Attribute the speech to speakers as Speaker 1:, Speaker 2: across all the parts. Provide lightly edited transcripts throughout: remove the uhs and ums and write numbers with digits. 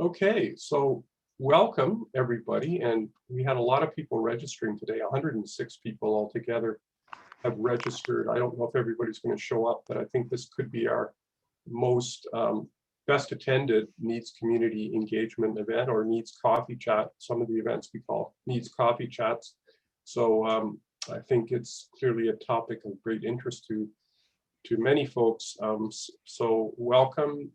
Speaker 1: Okay, so welcome everybody. And we had a lot of people registering today, 106 people altogether have registered. I don't know if everybody's going to show up, but I think this could be our most best attended NEADS community engagement event, or NEADS coffee chat. Some of the events we call NEADS coffee chats. So I think it's clearly a topic of great interest to many folks. So welcome.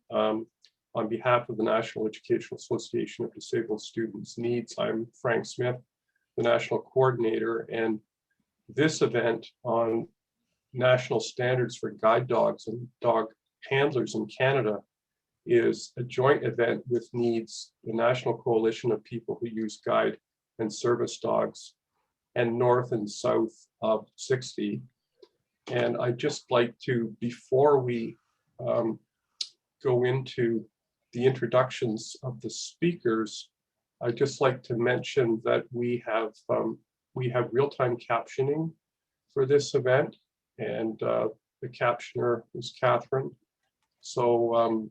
Speaker 1: On behalf of the National Educational Association of Disabled Students NEADS, I'm Frank Smith, the national coordinator, and this event on national standards for guide dogs and dog handlers in Canada is a joint event with NEADS, the National Coalition of People Who Use Guide and Service Dogs, and North and South of 60. And I'd just like to, before we go into the introductions of the speakers, I'd just like to mention that we have real-time captioning for this event, and the captioner is Catherine. So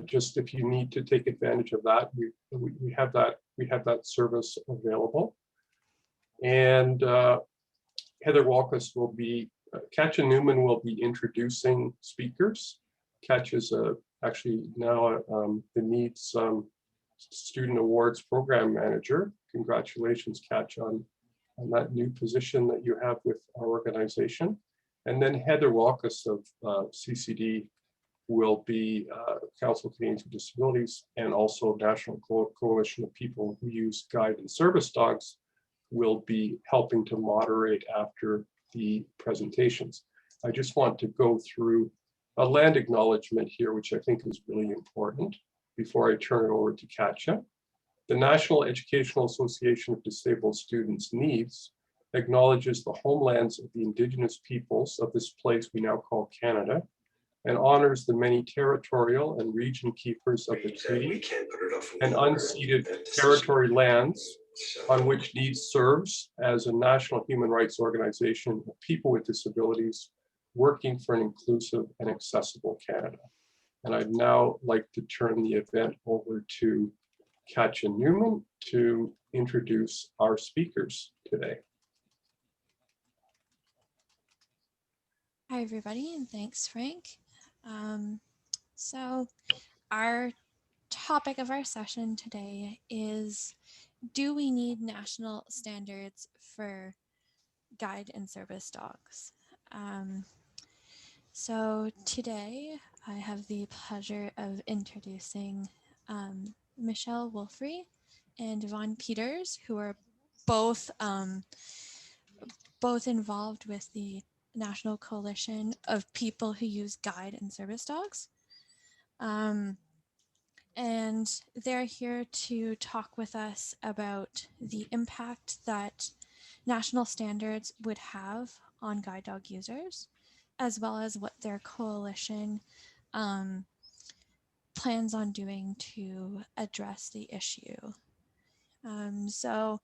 Speaker 1: just if you need to take advantage of that, we have that service available. And Heather Walkus will be, Katja Newman will be introducing speakers. Katja is actually now the NEADS Student Awards Program Manager. Congratulations, Katja, on that new position that you have with our organization. And then Heather Walkus of CCD will be Council of Canadians with Disabilities, and also National Coalition of People Who Use Guide and Service Dogs will be helping to moderate after the presentations. I just want to go through a land acknowledgement here, which I think is really important before I turn it over to Katja. The National Educational Association of Disabled Students NEADS acknowledges the homelands of the Indigenous peoples of this place we now call Canada, and honors the many territorial and region keepers of the treaty and unceded territory lands on which NEADS serves as a national human rights organization of people with disabilities working for an inclusive and accessible Canada. And I'd now like to turn the event over to Katja Newman to introduce our speakers today.
Speaker 2: Hi, everybody, and thanks, Frank. So our topic of our session today is, do we need national standards for guide and service dogs? So today I have the pleasure of introducing Michelle Wolfrey and Yvonne Peters, who are both involved with the National Coalition of People Who Use Guide and Service Dogs. And they're here to talk with us about the impact that national standards would have on guide dog users, as well as what their coalition plans on doing to address the issue. So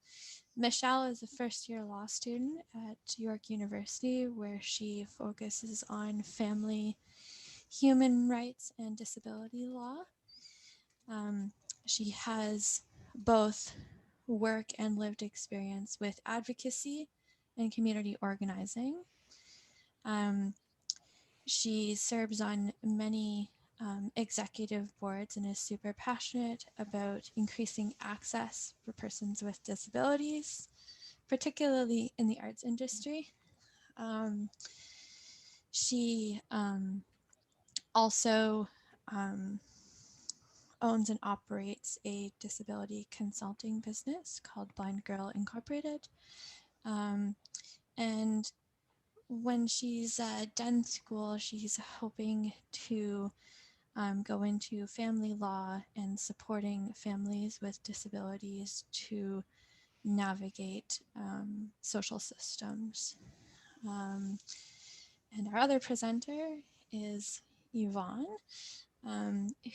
Speaker 2: Michelle is a first-year law student at York University, where she focuses on family, human rights, and disability law. She has both work and lived experience with advocacy and community organizing. She serves on many executive boards and is super passionate about increasing access for persons with disabilities, particularly in the arts industry. She also owns and operates a disability consulting business called Blind Girl Incorporated. And when she's done school, she's hoping to go into family law and supporting families with disabilities to navigate social systems. And our other presenter is Yvonne,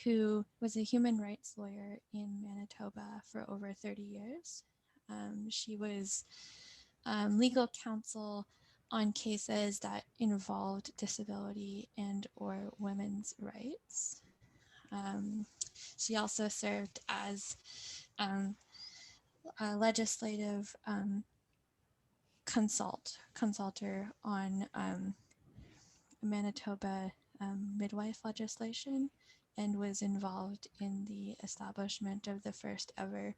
Speaker 2: who was a human rights lawyer in Manitoba for over 30 years. She was legal counsel on cases that involved disability and or women's rights. She also served as a legislative consultor on Manitoba midwife legislation, and was involved in the establishment of the first ever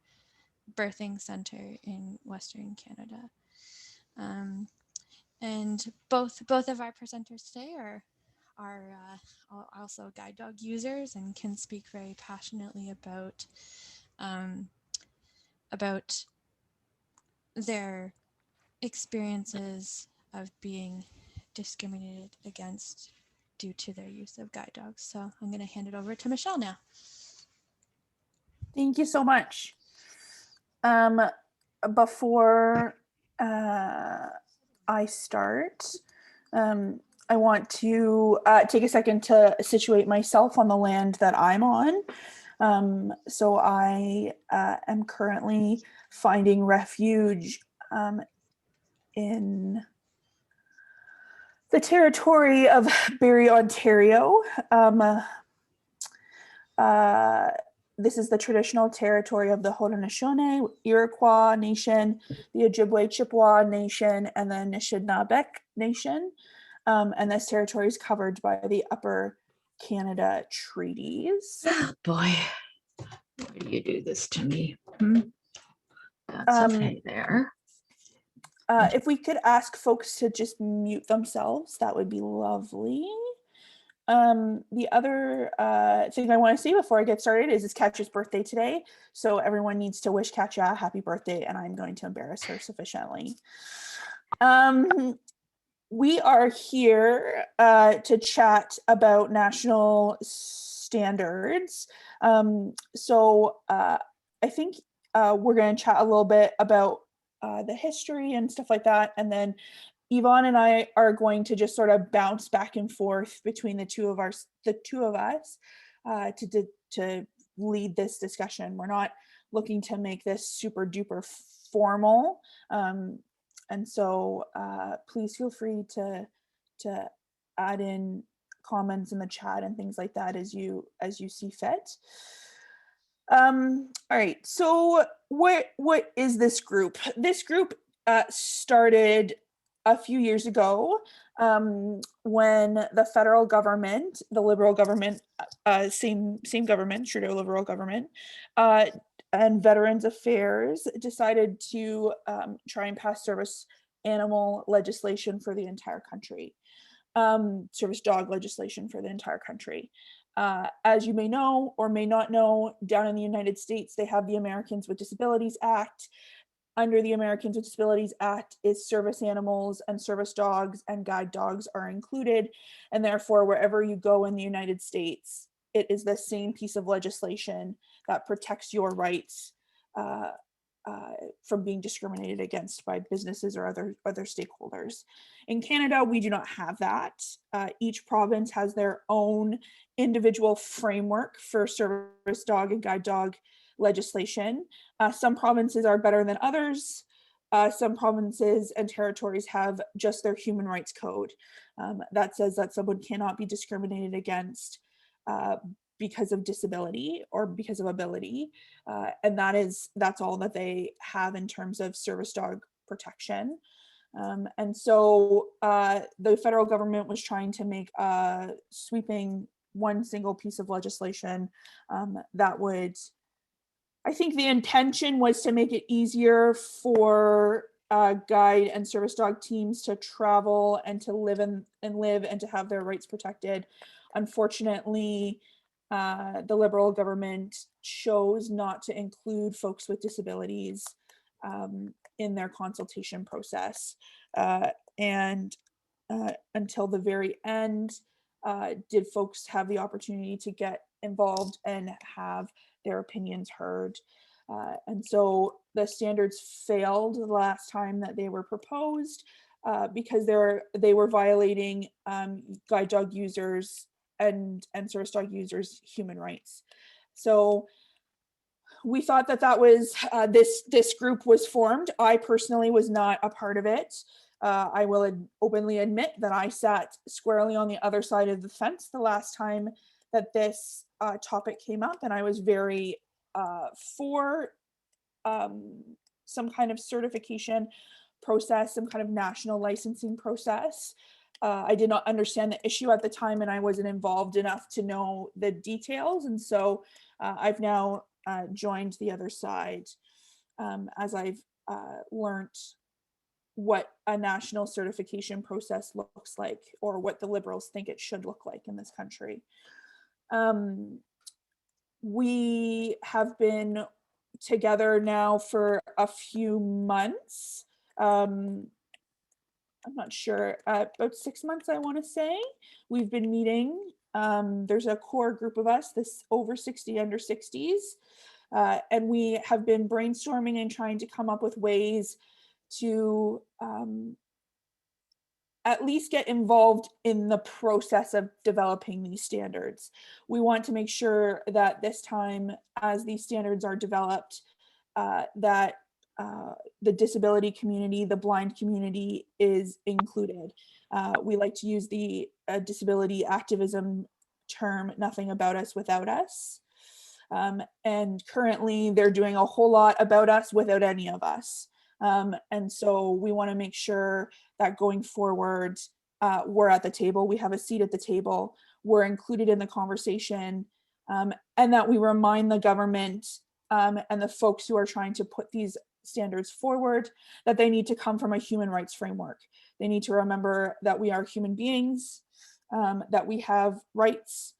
Speaker 2: birthing center in Western Canada. And both of our presenters today are also guide dog users and can speak very passionately about their experiences of being discriminated against due to their use of guide dogs. So I'm going to hand it over to Michelle now.
Speaker 3: Thank you so much. Before I start, I want to take a second to situate myself on the land that I'm on. So I am currently finding refuge in the territory of Barrie, Ontario. This is the traditional territory of the Haudenosaunee, Iroquois Nation, the Ojibwe Chippewa Nation, and the Anishinaabe Nation. And this territory is covered by the Upper Canada Treaties.
Speaker 4: Oh boy, why do you do this to me? That's okay there.
Speaker 3: If we could ask folks to just mute themselves, that would be lovely. The other thing I want to say before I get started is it's Katya's birthday today. So everyone needs to wish Katya a happy birthday, and I'm going to embarrass her sufficiently. We are here to chat about national standards. So I think we're going to chat a little bit about the history and stuff like that. And then Yvonne and I are going to just sort of bounce back and forth between the two of us to lead this discussion. We're not looking to make this super duper formal. And so please feel free to add in comments in the chat and things like that as you see fit. All right, so what is this group? This group started a few years ago when the federal government, the Liberal government, same government, Trudeau Liberal government, and Veterans Affairs decided to try and pass service animal legislation for the entire country, service dog legislation for the entire country. As you may know or may not know, down in the United States, they have the Americans with Disabilities Act. Under the Americans with Disabilities Act is service animals, and service dogs and guide dogs are included. And therefore, wherever you go in the United States, it is the same piece of legislation that protects your rights from being discriminated against by businesses or other stakeholders. In Canada, we do not have that. Each province has their own individual framework for service dog and guide dog legislation. Some provinces are better than others. Some provinces and territories have just their human rights code that says that someone cannot be discriminated against because of disability or because of ability. And that's all that they have in terms of service dog protection. And so the federal government was trying to make a sweeping one single piece of legislation that would, I think the intention was to make it easier for guide and service dog teams to travel and to live and to have their rights protected. Unfortunately, the Liberal government chose not to include folks with disabilities in their consultation process. And until the very end, did folks have the opportunity to get involved and have their opinions heard. And so the standards failed the last time that they were proposed because they were violating guide dog users and service dog users' human rights. So we thought that was this group was formed. I personally was not a part of it. I will openly admit that I sat squarely on the other side of the fence the last time that this topic came up, and I was very for some kind of certification process, some kind of national licensing process. I did not understand the issue at the time, and I wasn't involved enough to know the details. And so I've now joined the other side as I've learned what a national certification process looks like, or what the Liberals think it should look like in this country. We have been together now for a few months. I'm not sure, about 6 months, I want to say. We've been meeting. There's a core group of us, this over 60, under 60s. And we have been brainstorming and trying to come up with ways to at least get involved in the process of developing these standards. We want to make sure that this time, as these standards are developed, that the disability community, the blind community is included. We like to use the disability activism term, nothing about us without us. And currently they're doing a whole lot about us without any of us. And so we want to make sure that going forward, we're at the table, we have a seat at the table, we're included in the conversation, and that we remind the government and the folks who are trying to put these standards forward that they need to come from a human rights framework. They need to remember that we are human beings, that we have rights.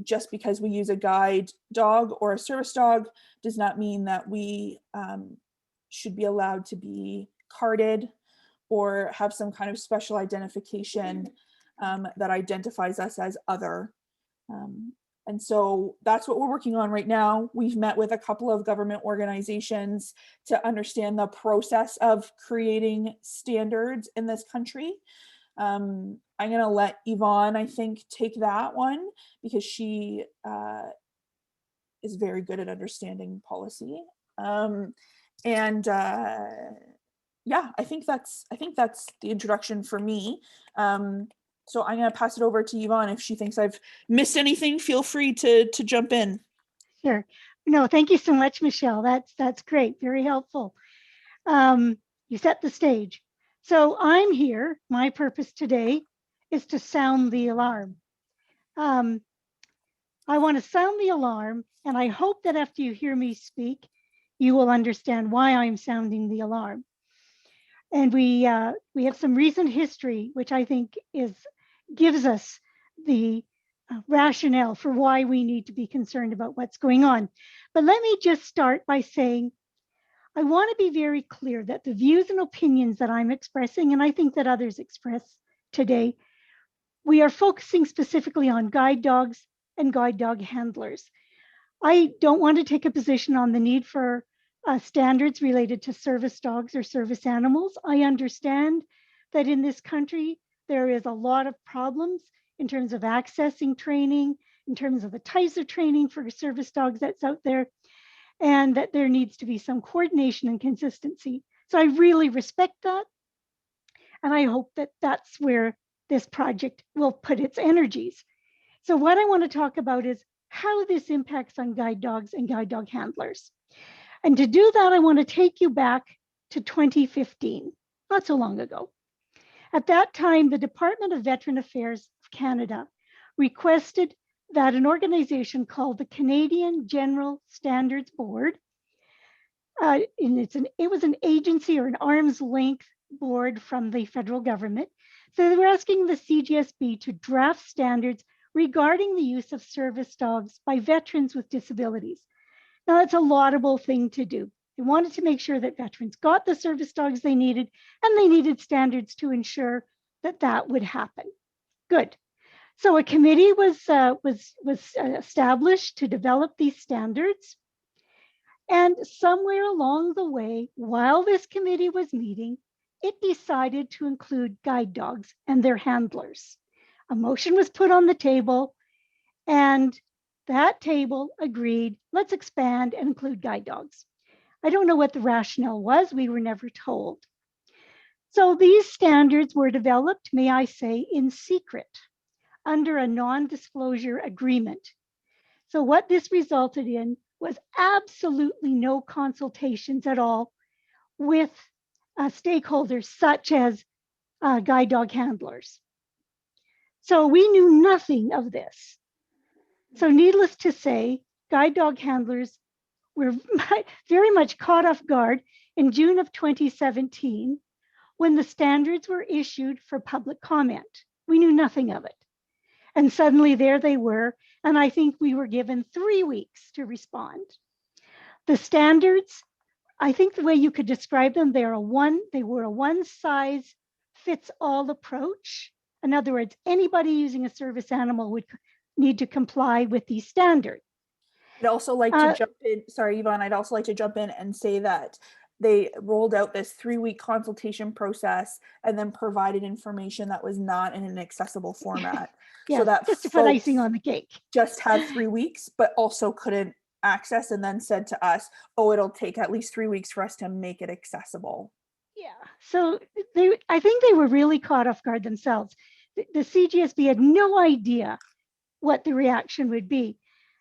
Speaker 3: Just because we use a guide dog or a service dog does not mean that we should be allowed to be carded or have some kind of special identification that identifies us as other. And so that's what we're working on right now. We've met with a couple of government organizations to understand the process of creating standards in this country. I'm going to let Yvonne, I think, take that one, because she is very good at understanding policy. Yeah, I think that's the introduction for me. So I'm going to pass it over to Yvonne. If she thinks I've missed anything, feel free to jump in.
Speaker 5: Sure. No, thank you so much, Michelle. That's great. Very helpful. You set the stage. So I'm here. My purpose today is to sound the alarm. I want to sound the alarm, and I hope that after you hear me speak, you will understand why I'm sounding the alarm. And we have some recent history, which I think gives us the rationale for why we need to be concerned about what's going on. But let me just start by saying, I want to be very clear that the views and opinions that I'm expressing, and I think that others express today, we are focusing specifically on guide dogs and guide dog handlers. I don't want to take a position on the need for standards related to service dogs or service animals. I understand that in this country, there is a lot of problems in terms of accessing training, in terms of the types of training for service dogs that's out there, and that there needs to be some coordination and consistency. So I really respect that. And I hope that that's where this project will put its energies. So what I want to talk about is how this impacts on guide dogs and guide dog handlers. And to do that, I want to take you back to 2015, not so long ago. At that time, the Department of Veteran Affairs of Canada requested that an organization called the Canadian General Standards Board, it was an agency or an arm's length board from the federal government. So they were asking the CGSB to draft standards regarding the use of service dogs by veterans with disabilities. Now, that's a laudable thing to do. They wanted to make sure that veterans got the service dogs they needed, and they needed standards to ensure that that would happen. Good. So a committee was established to develop these standards. And somewhere along the way, while this committee was meeting, it decided to include guide dogs and their handlers. A motion was put on the table, and that table agreed, let's expand and include guide dogs. I don't know what the rationale was. We were never told. So these standards were developed, may I say, in secret. under a non-disclosure agreement. So what this resulted in was absolutely no consultations at all with stakeholders such as guide dog handlers. So we knew nothing of this. So needless to say, guide dog handlers were very much caught off guard in June of 2017 when the standards were issued for public comment. We knew nothing of it. And suddenly there they were, and I think we were given 3 weeks to respond. The standards, I think the way you could describe them, they were a one size fits all approach. In other words, anybody using a service animal would need to comply with these standards.
Speaker 3: I'd also like to jump in, sorry, Yvonne, I'd also like to jump in and say that they rolled out this 3-week consultation process and then provided information that was not in an accessible format.
Speaker 5: Yeah,
Speaker 3: so that
Speaker 5: just to put icing on the cake.
Speaker 3: Just had 3 weeks, but also couldn't access, and then said to us, oh, it'll take at least 3 weeks for us to make it accessible.
Speaker 5: Yeah, so I think they were really caught off guard themselves. The CGSB had no idea what the reaction would be.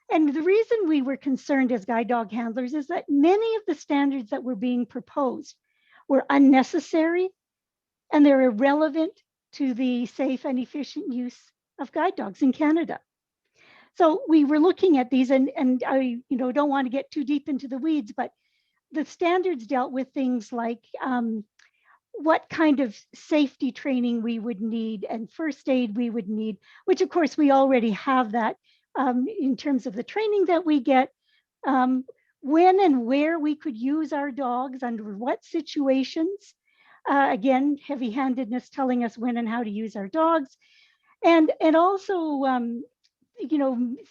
Speaker 5: And the reason we were concerned as guide dog handlers is that many of the standards that were being proposed were unnecessary and they're irrelevant to the safe and efficient use of guide dogs in Canada. So we were looking at these, and I don't want to get too deep into the weeds, but the standards dealt with things like what kind of safety training we would need and first aid we would need, which of course we already have that in terms of the training that we get, when and where we could use our dogs, under what situations. Again, heavy-handedness telling us when and how to use our dogs. And also,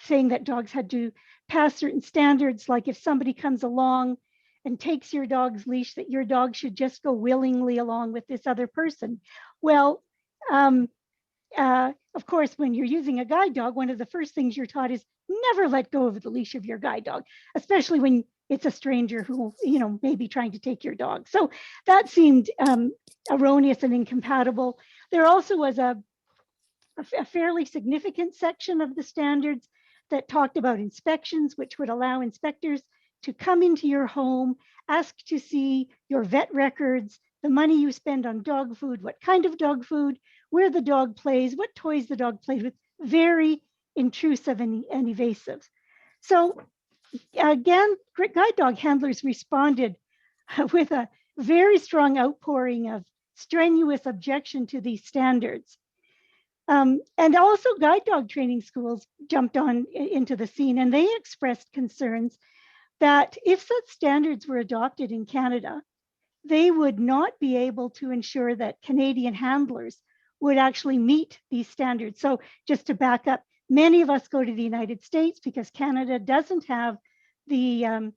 Speaker 5: saying that dogs had to pass certain standards, like if somebody comes along and takes your dog's leash, that your dog should just go willingly along with this other person. Well, of course, when you're using a guide dog, one of the first things you're taught is never let go of the leash of your guide dog, especially when it's a stranger who, may be trying to take your dog. So that seemed erroneous and incompatible. There also was a fairly significant section of the standards that talked about inspections, which would allow inspectors to come into your home, ask to see your vet records, the money you spend on dog food, what kind of dog food, where the dog plays, what toys the dog plays with. Very intrusive and evasive. So again, guide dog handlers responded with a very strong outpouring of strenuous objection to these standards. And also guide dog training schools jumped on into the scene, and they expressed concerns that if such standards were adopted in Canada, they would not be able to ensure that Canadian handlers would actually meet these standards. So just to back up, many of us go to the United States because Canada doesn't have the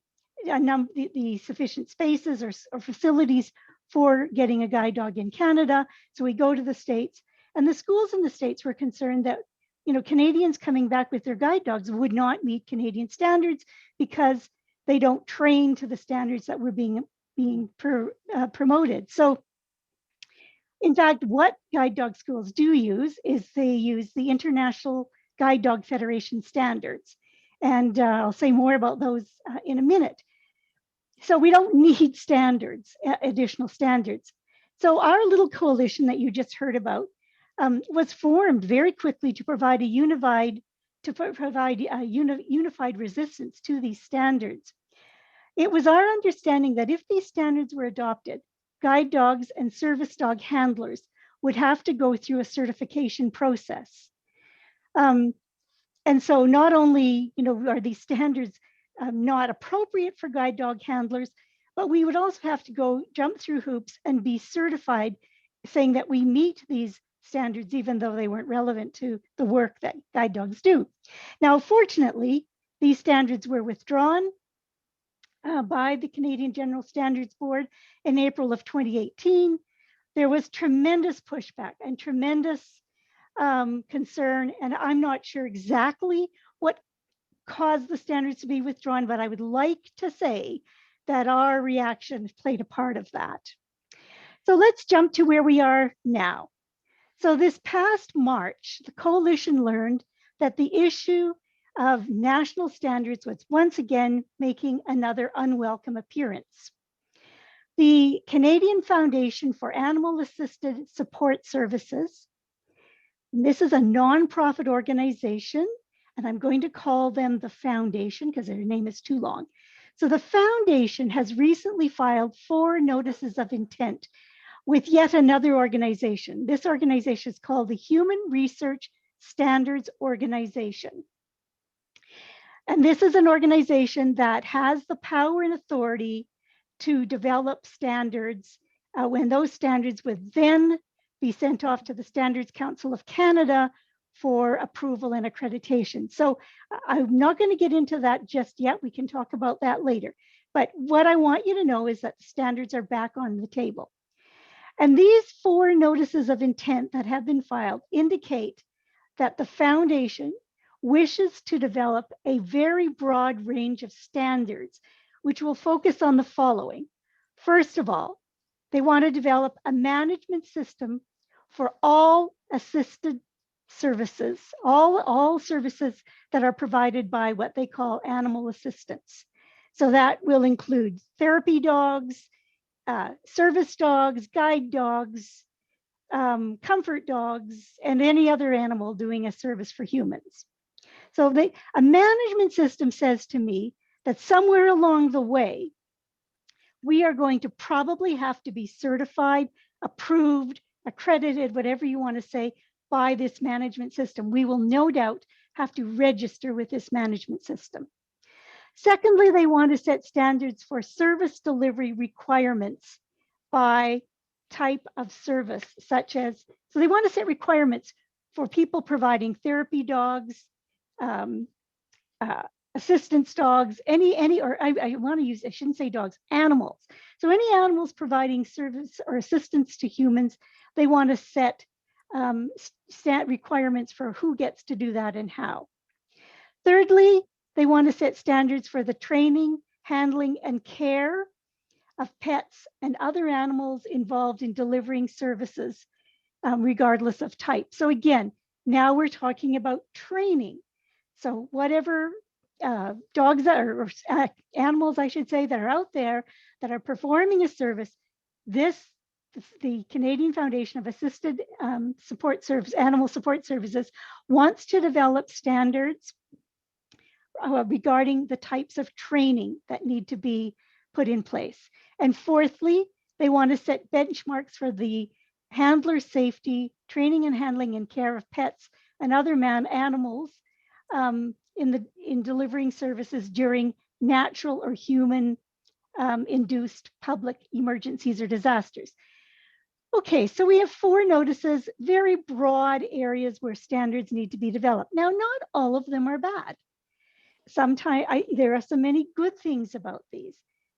Speaker 5: sufficient spaces or facilities for getting a guide dog in Canada. So we go to the States, and the schools in the States were concerned that Canadians coming back with their guide dogs would not meet Canadian standards because they don't train to the standards that were being promoted. So in fact, what guide dog schools do use is they use the International Guide Dog Federation standards. And I'll say more about those in a minute. So we don't need standards, additional standards. So our little coalition that you just heard about was formed very quickly to provide unified resistance to these standards. It was our understanding that if these standards were adopted, guide dogs and service dog handlers would have to go through a certification process. And so not only are these standards not appropriate for guide dog handlers, but we would also have to jump through hoops and be certified, saying that we meet these standards, even though they weren't relevant to the work that guide dogs do. Now, fortunately, these standards were withdrawn by the Canadian General Standards Board in April of 2018. There was tremendous pushback and tremendous concern, and I'm not sure exactly what caused the standards to be withdrawn, but I would like to say that our reaction played a part of that. So let's jump to where we are now. So this past March, the coalition learned that the issue of national standards was once again making another unwelcome appearance. The Canadian Foundation for Animal Assisted Support Services, this is a nonprofit organization, and I'm going to call them the Foundation because their name is too long. So the Foundation has recently filed 4 notices of intent with yet another organization. This organization is called the Human Research Standards Organization. And this is an organization that has the power and authority to develop standards, when those standards would then be sent off to the Standards Council of Canada for approval and accreditation. So I'm not going to get into that just yet. We can talk about that later. But what I want you to know is that standards are back on the table. And these 4 notices of intent that have been filed indicate that the Foundation wishes to develop a very broad range of standards, which will focus on the following. First of all, they want to develop a management system for all assisted services, all services that are provided by what they call animal assistance. So that will include therapy dogs, service dogs, guide dogs, comfort dogs, and any other animal doing a service for humans. So a management system says to me that somewhere along the way, we are going to probably have to be certified, approved, accredited, whatever you want to say, by this management system. We will no doubt have to register with this management system. Secondly, they want to set standards for service delivery requirements by type of service, such as, so they want to set requirements for people providing therapy dogs, assistance dogs, I want to use, I shouldn't say dogs, animals. So any animals providing service or assistance to humans, they want to set requirements for who gets to do that and how. Thirdly, they want to set standards for the training, handling, and care of pets and other animals involved in delivering services, regardless of type. So again, now we're talking about training. So whatever dogs or animals, I should say, that are out there that are performing a service, the Canadian Foundation of Assisted Support Service, Animal Support Services, wants to develop standards regarding the types of training that need to be put in place. And fourthly, they want to set benchmarks for the handler safety, training and handling and care of pets and other animals in delivering services during natural or human induced public emergencies or disasters. Okay, so we have 4 notices, very broad areas where standards need to be developed. Now, not all of them are bad. Sometimes there are so many good things about these,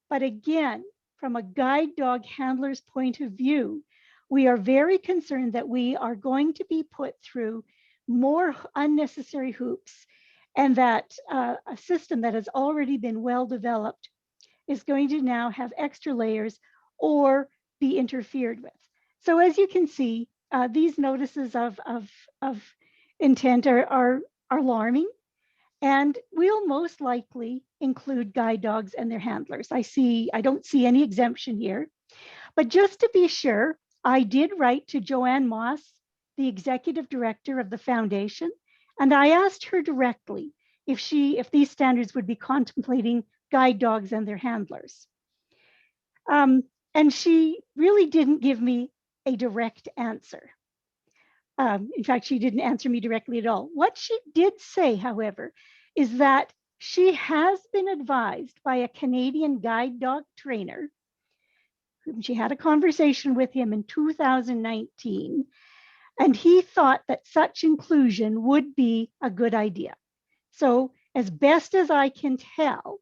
Speaker 5: but again, from a guide dog handler's point of view, we are very concerned that we are going to be put through more unnecessary hoops, and that a system that has already been well developed is going to now have extra layers or be interfered with. So as you can see, these notices of intent are alarming, and will most likely include guide dogs and their handlers. I don't see any exemption here, but just to be sure, I did write to Joanne Moss, the executive director of the foundation, and I asked her directly if these standards would be contemplating guide dogs and their handlers. And she really didn't give me a direct answer. In fact, she didn't answer me directly at all. What she did say, however, is that she has been advised by a Canadian guide dog trainer, whom she had a conversation with him in 2019, and he thought that such inclusion would be a good idea. So as best as I can tell,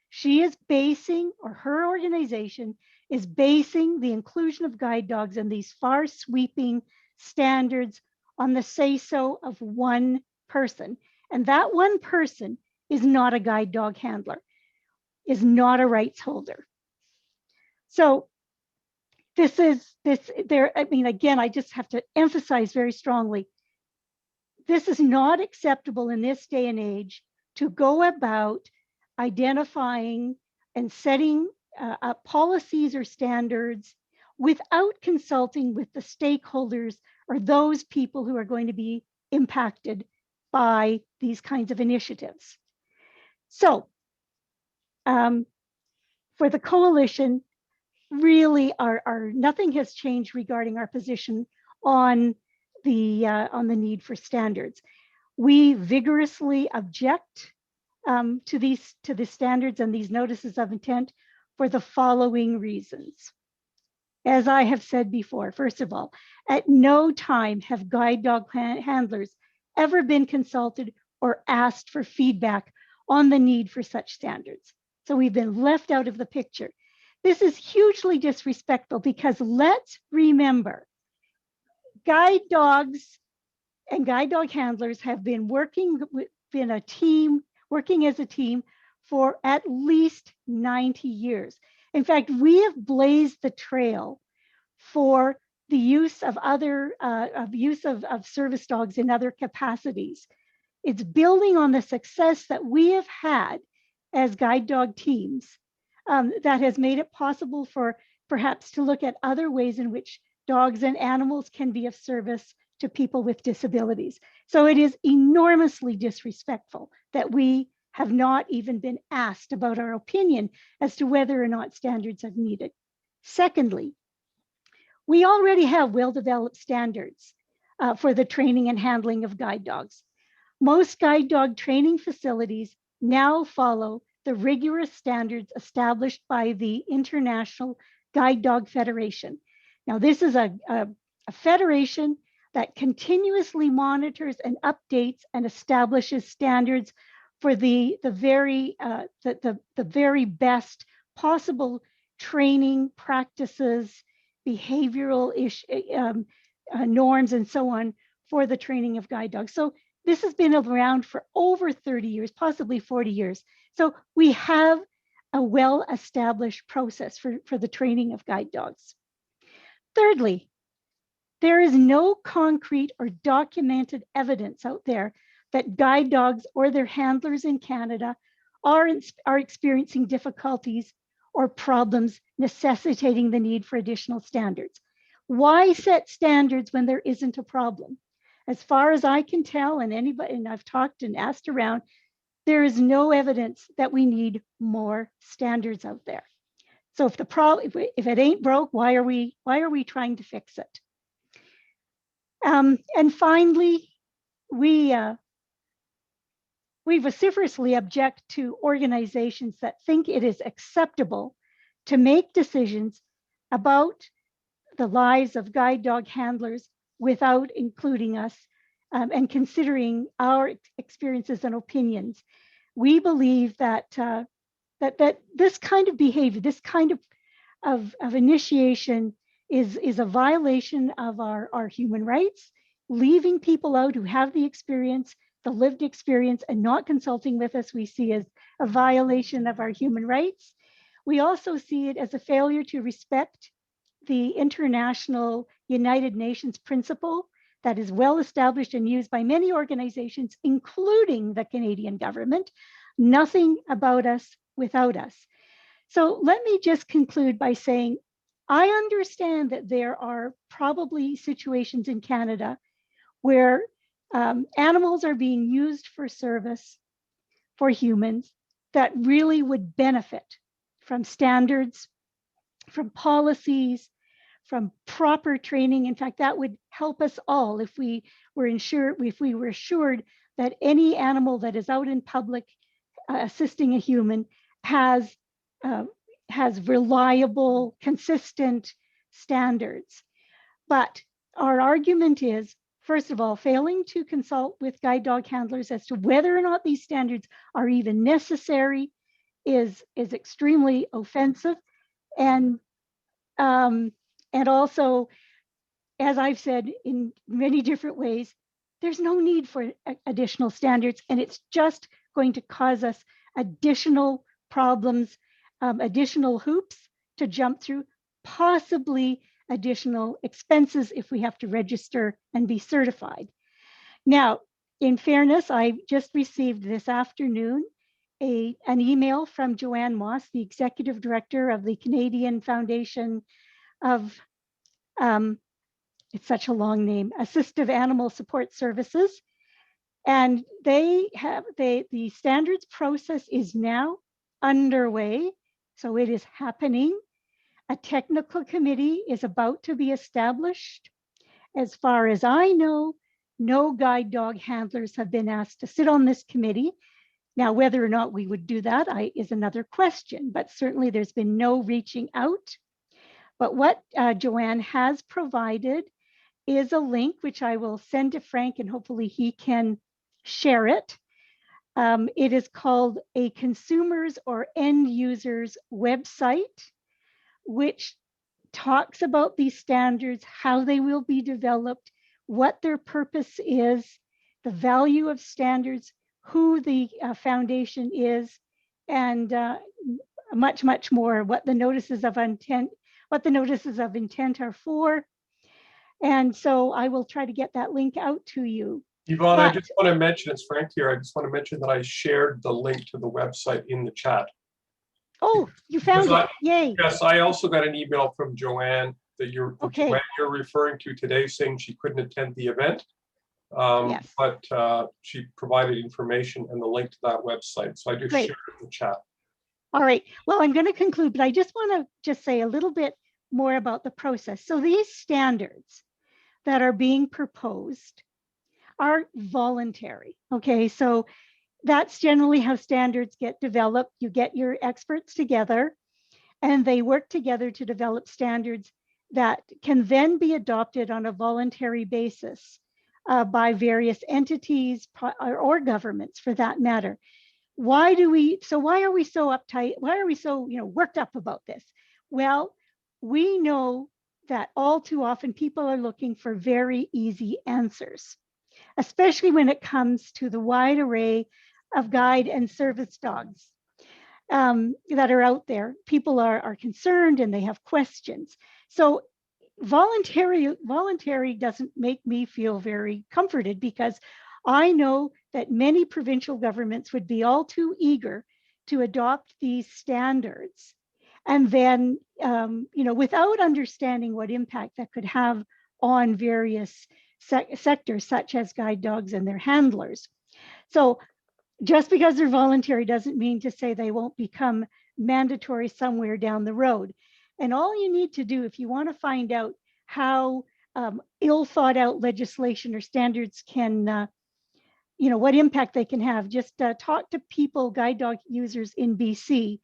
Speaker 5: she is basing, or her organization is basing, the inclusion of guide dogs and these far sweeping standards on the say-so of one person. And that one person is not a guide dog handler, is not a rights holder. So I mean, again, I just have to emphasize very strongly, this is not acceptable in this day and age to go about identifying and setting up policies or standards without consulting with the stakeholders or those people who are going to be impacted by these kinds of initiatives. So for the coalition, really nothing has changed regarding our position on the need for standards. We vigorously object to the standards and these notices of intent for the following reasons. As I have said before, first of all, at no time have guide dog handlers ever been consulted or asked for feedback on the need for such standards. So we've been left out of the picture. This is hugely disrespectful because let's remember, guide dogs and guide dog handlers have been working as a team for at least 90 years. In fact, we have blazed the trail for the use of service dogs in other capacities. It's building on the success that we have had as guide dog teams that has made it possible for perhaps to look at other ways in which dogs and animals can be of service to people with disabilities. So it is enormously disrespectful that we have not even been asked about our opinion as to whether or not standards are needed. Secondly, we already have well-developed standards for the training and handling of guide dogs. Most guide dog training facilities now follow the rigorous standards established by the International Guide Dog Federation. Now, this is a federation that continuously monitors and updates and establishes standards for the very best possible training practices, behavioral norms, and so on for the training of guide dogs. So this has been around for over 30 years, possibly 40 years. So we have a well-established process for the training of guide dogs. Thirdly, there is no concrete or documented evidence out there that guide dogs or their handlers in Canada are experiencing difficulties or problems necessitating the need for additional standards. Why set standards when there isn't a problem? As far as I can tell, and I've talked and asked around, there is no evidence that we need more standards out there. So if it ain't broke, why are we trying to fix it? And finally, we vociferously object to organizations that think it is acceptable to make decisions about the lives of guide dog handlers without including us and considering our experiences and opinions. We believe that that this kind of behavior, this kind of initiation is a violation of our human rights, leaving people out who have the experience, the lived experience, and not consulting with us, we see as a violation of our human rights. We also see it as a failure to respect the international United Nations principle that is well established and used by many organizations, including the Canadian government. Nothing about us without us. So let me just conclude by saying, I understand that there are probably situations in Canada where animals are being used for service for humans that really would benefit from standards, from policies, from proper training. In fact, that would help us all if we were assured that any animal that is out in public assisting a human has reliable, consistent standards. But our argument is, first of all, failing to consult with guide dog handlers as to whether or not these standards are even necessary is extremely offensive. And also, as I've said in many different ways, there's no need for additional standards, and it's just going to cause us additional problems, additional hoops to jump through, possibly additional expenses if we have to register and be certified. Now, in fairness, I just received this afternoon an email from Joanne Moss, the Executive Director of the Canadian Foundation of, it's such a long name, Assistive Animal Support Services. And the standards process is now underway. So it is happening. A technical committee is about to be established. As far as I know, no guide dog handlers have been asked to sit on this committee. Now, whether or not we would do that is another question, but certainly there's been no reaching out. But what Joanne has provided is a link, which I will send to Frank, and hopefully he can share it. It is called a consumers or end users website, which talks about these standards, how they will be developed, what their purpose is, the value of standards, who the foundation is, and much, much more, what the notices of intent are for. And so I will try to get that link out to you.
Speaker 1: Yvonne, I just want to mention, it's Frank here, I just want to mention that I shared the link to the website in the chat.
Speaker 5: Oh, you found it, yay.
Speaker 1: Yes, I also got an email from Joanne that Joanne you're referring to today, saying she couldn't attend the event.
Speaker 5: Yes.
Speaker 1: But she provided information and the link to that website. So I just shared it in the chat.
Speaker 5: All right, well, I'm going to conclude, but I just want to say a little bit more about the process. So these standards that are being proposed are voluntary, okay? So that's generally how standards get developed. You get your experts together and they work together to develop standards that can then be adopted on a voluntary basis by various entities or governments for that matter. Why are we so uptight? Why are we so worked up about this? Well, we know that all too often people are looking for very easy answers, especially when it comes to the wide array of guide and service dogs that are out there. People are concerned and they have questions. So voluntary doesn't make me feel very comforted, because I know that many provincial governments would be all too eager to adopt these standards. And then, without understanding what impact that could have on various sectors, such as guide dogs and their handlers. So just because they're voluntary doesn't mean to say they won't become mandatory somewhere down the road. And all you need to do, if you want to find out how ill thought out legislation or standards can, what impact they can have, just talk to people, guide dog users in BC,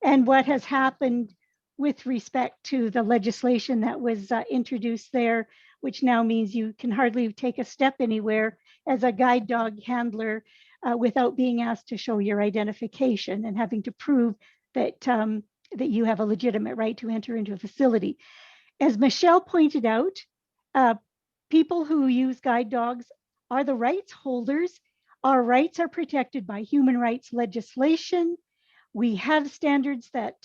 Speaker 5: and what has happened with respect to the legislation that was introduced there, which now means you can hardly take a step anywhere as a guide dog handler without being asked to show your identification and having to prove that, that you have a legitimate right to enter into a facility. As Michelle pointed out, people who use guide dogs are the rights holders. Our rights are protected by human rights legislation. We have standards that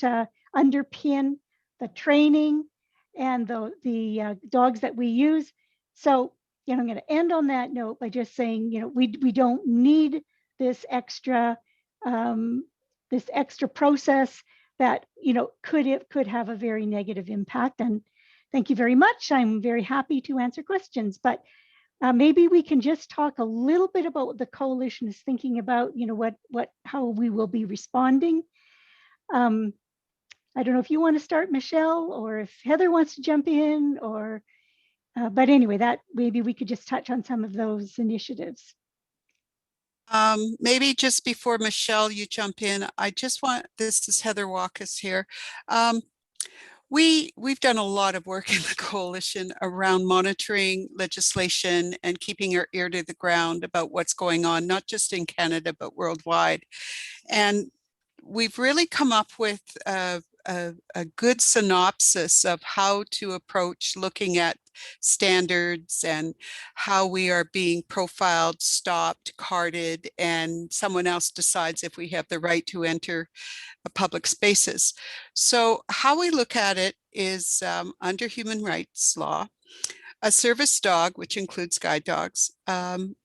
Speaker 5: underpin the training and the dogs that we use. So, I'm going to end on that note by just saying, we don't need this extra process that could have a very negative impact. And thank you very much. I'm very happy to answer questions, but maybe we can just talk a little bit about what the coalition is thinking about, how we will be responding. I don't know if you want to start, Michelle, or if Heather wants to jump in, or but anyway, that maybe we could just touch on some of those initiatives.
Speaker 6: Maybe just before Michelle, you jump in, this is Heather Walkus here. We've done a lot of work in the coalition around monitoring legislation and keeping our ear to the ground about what's going on, not just in Canada, but worldwide. And we've really come up with a good synopsis of how to approach looking at standards and how we are being profiled, stopped, carded, and someone else decides if we have the right to enter public spaces. So how we look at it is under human rights law, a service dog, which includes guide dogs,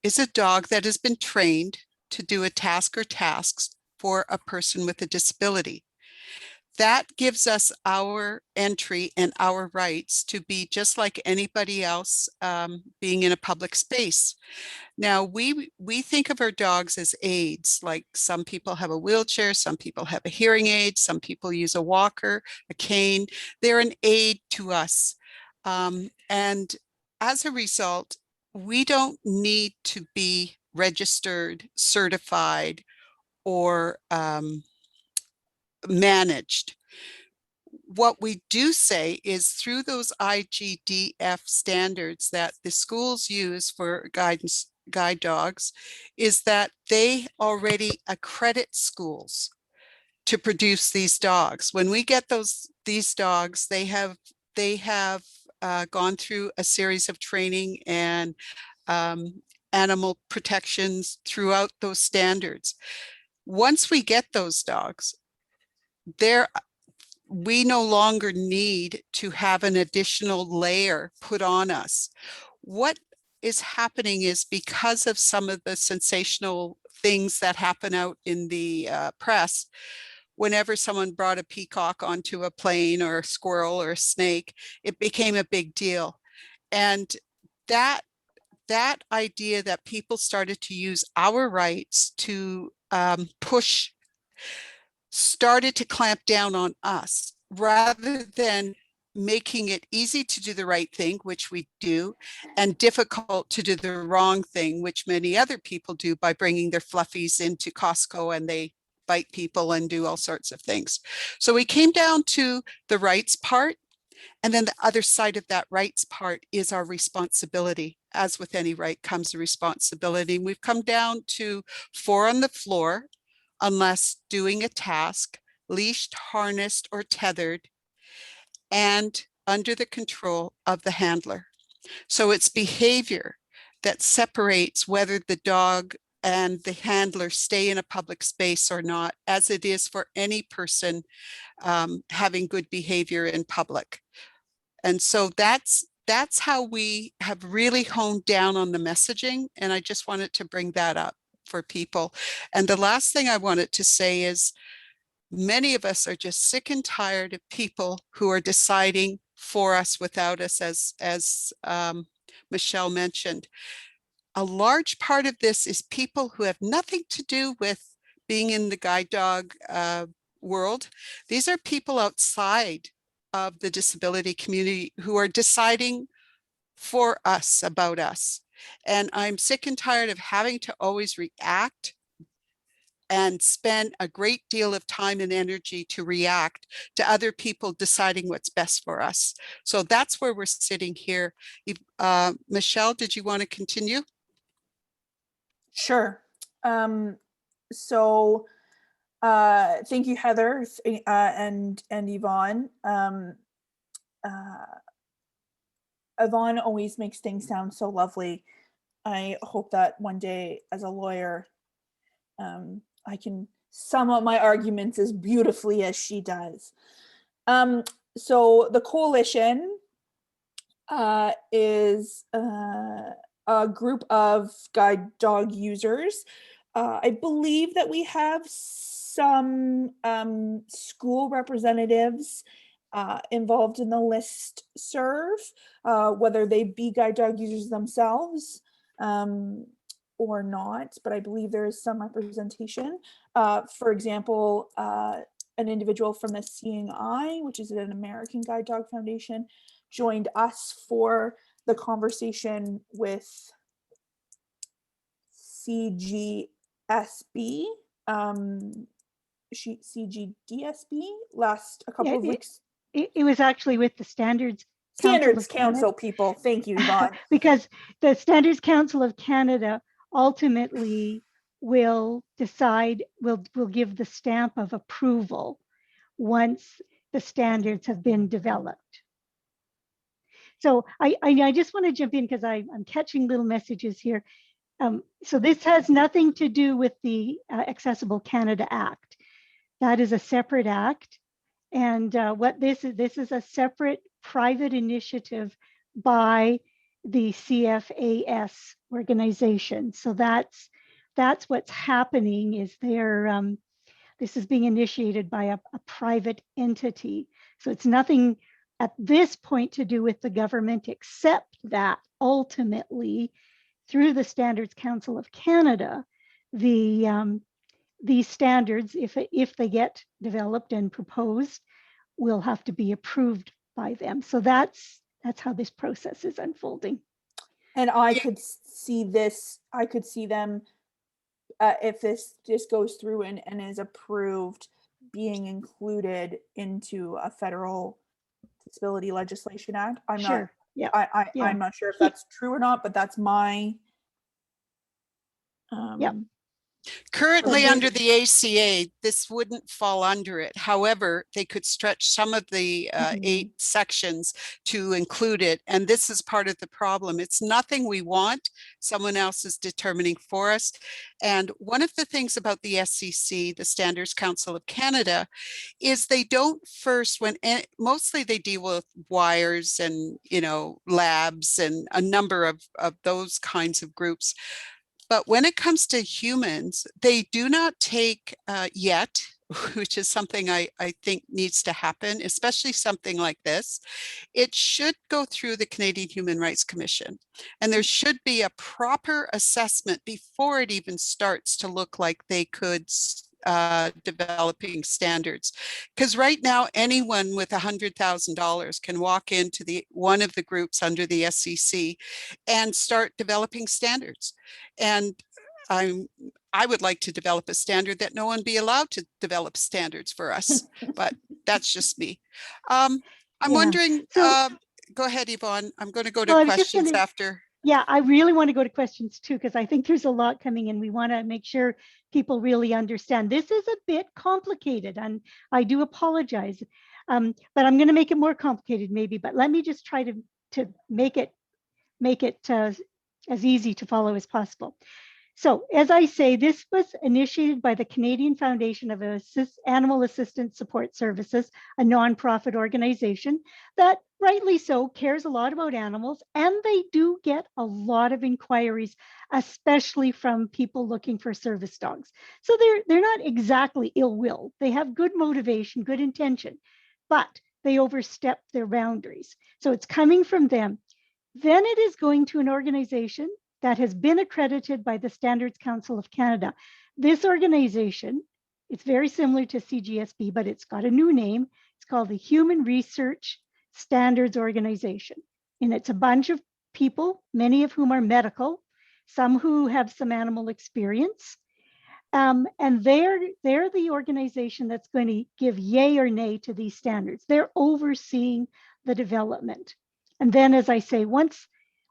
Speaker 6: is a dog that has been trained to do a task or tasks for a person with a disability. That gives us our entry and our rights to be just like anybody else being in a public space. Now, we think of our dogs as aids, like some people have a wheelchair, some people have a hearing aid, some people use a walker, a cane. They're an aid to us. And as a result, we don't need to be registered, certified, or managed. What we do say is through those IGDF standards that the schools use for guide dogs, is that they already accredit schools to produce these dogs. When we get these dogs, they have gone through a series of training and animal protections throughout those standards. Once we get those dogs, we no longer need to have an additional layer put on us. What is happening is because of some of the sensational things that happen out in the press, whenever someone brought a peacock onto a plane or a squirrel or a snake, it became a big deal. And that idea that people started to use our rights to started to clamp down on us rather than making it easy to do the right thing, which we do, and difficult to do the wrong thing, which many other people do by bringing their fluffies into Costco and they bite people and do all sorts of things. So we came down to the rights part. And then the other side of that rights part is our responsibility. As with any right comes a responsibility. We've come down to 4 on the floor, unless doing a task, leashed, harnessed, or tethered, and under the control of the handler. So it's behavior that separates whether the dog and the handler stay in a public space or not, as it is for any person having good behavior in public. And so that's how we have really honed down on the messaging. And I just wanted to bring that up for people. And the last thing I wanted to say is many of us are just sick and tired of people who are deciding for us without us, as Michelle mentioned. A large part of this is people who have nothing to do with being in the guide dog world. These are people outside of the disability community who are deciding for us about us. And I'm sick and tired of having to always react and spend a great deal of time and energy to react to other people deciding what's best for us. So that's where we're sitting here. Michelle, did you want to continue?
Speaker 3: Sure. So thank you, Heather and Yvonne. Yvonne always makes things sound so lovely. I hope that one day as a lawyer, I can sum up my arguments as beautifully as she does. So the coalition is a group of guide dog users. I believe that we have some school representatives involved in the listserv, whether they be guide dog users themselves or not, but I believe there is some representation. For example, an individual from the Seeing Eye, which is an American Guide Dog Foundation, joined us for the conversation with CGSB, CGDSB a couple of weeks.
Speaker 5: It was actually with the Standards
Speaker 3: Council people. Thank you, Yvonne.
Speaker 5: Because the Standards Council of Canada ultimately will decide, will give the stamp of approval once the standards have been developed. So I just want to jump in because I'm catching little messages here. So this has nothing to do with the Accessible Canada Act. That is a separate act. And what this is a separate private initiative by the CFAS organization. So that's what's happening is this is being initiated by a private entity. So it's nothing at this point to do with the government, except that ultimately through the Standards Council of Canada, these standards, if they get developed and proposed, will have to be approved by them. So that's how this process is unfolding.
Speaker 3: And I could see this, I could see them, if this just goes through and is approved, being included into a federal disability legislation act. I'm
Speaker 5: Sure.
Speaker 3: not,
Speaker 5: Yeah.
Speaker 3: I'm not sure if that's true or not, but that's my,
Speaker 5: Yep.
Speaker 6: Currently
Speaker 5: Okay.
Speaker 6: under the ACA, this wouldn't fall under it. However, they could stretch some of the 8 sections to include it. And this is part of the problem. It's nothing we want. Someone else is determining for us. And one of the things about the SCC, the Standards Council of Canada, is they don't first, mostly they deal with wires and, labs and a number of those kinds of groups. But when it comes to humans, they do not take yet, which is something I think needs to happen, especially something like this. It should go through the Canadian Human Rights Commission, and there should be a proper assessment before it even starts to look like they could developing standards. Because right now, anyone with $100,000 can walk into one of the groups under the SCC and start developing standards. And I would like to develop a standard that no one be allowed to develop standards for us, but that's just me. I'm wondering,
Speaker 5: So,
Speaker 6: go ahead, Yvonne. I'm going to go
Speaker 5: well,
Speaker 6: to questions after.
Speaker 5: Yeah, I really want to go to questions too, because I think there's a lot coming in. We want to make sure people really understand. This is a bit complicated, and I do apologize, but I'm going to make it more complicated maybe, but let me just try to make it as easy to follow as possible. So as I say, this was initiated by the Canadian Foundation of Animal Assistance Support Services, a nonprofit organization that rightly so cares a lot about animals, and they do get a lot of inquiries, especially from people looking for service dogs. So they're not exactly ill will. They have good motivation, good intention, but they overstep their boundaries. So it's coming from them. Then it is going to an organization that has been accredited by the Standards Council of Canada. This organization, it's very similar to CGSB, but it's got a new name. It's called the Human Research Standards Organization. And it's a bunch of people, many of whom are medical, some who have some animal experience. And they're the organization that's going to give yay or nay to these standards. They're overseeing the development. And then, as I say, once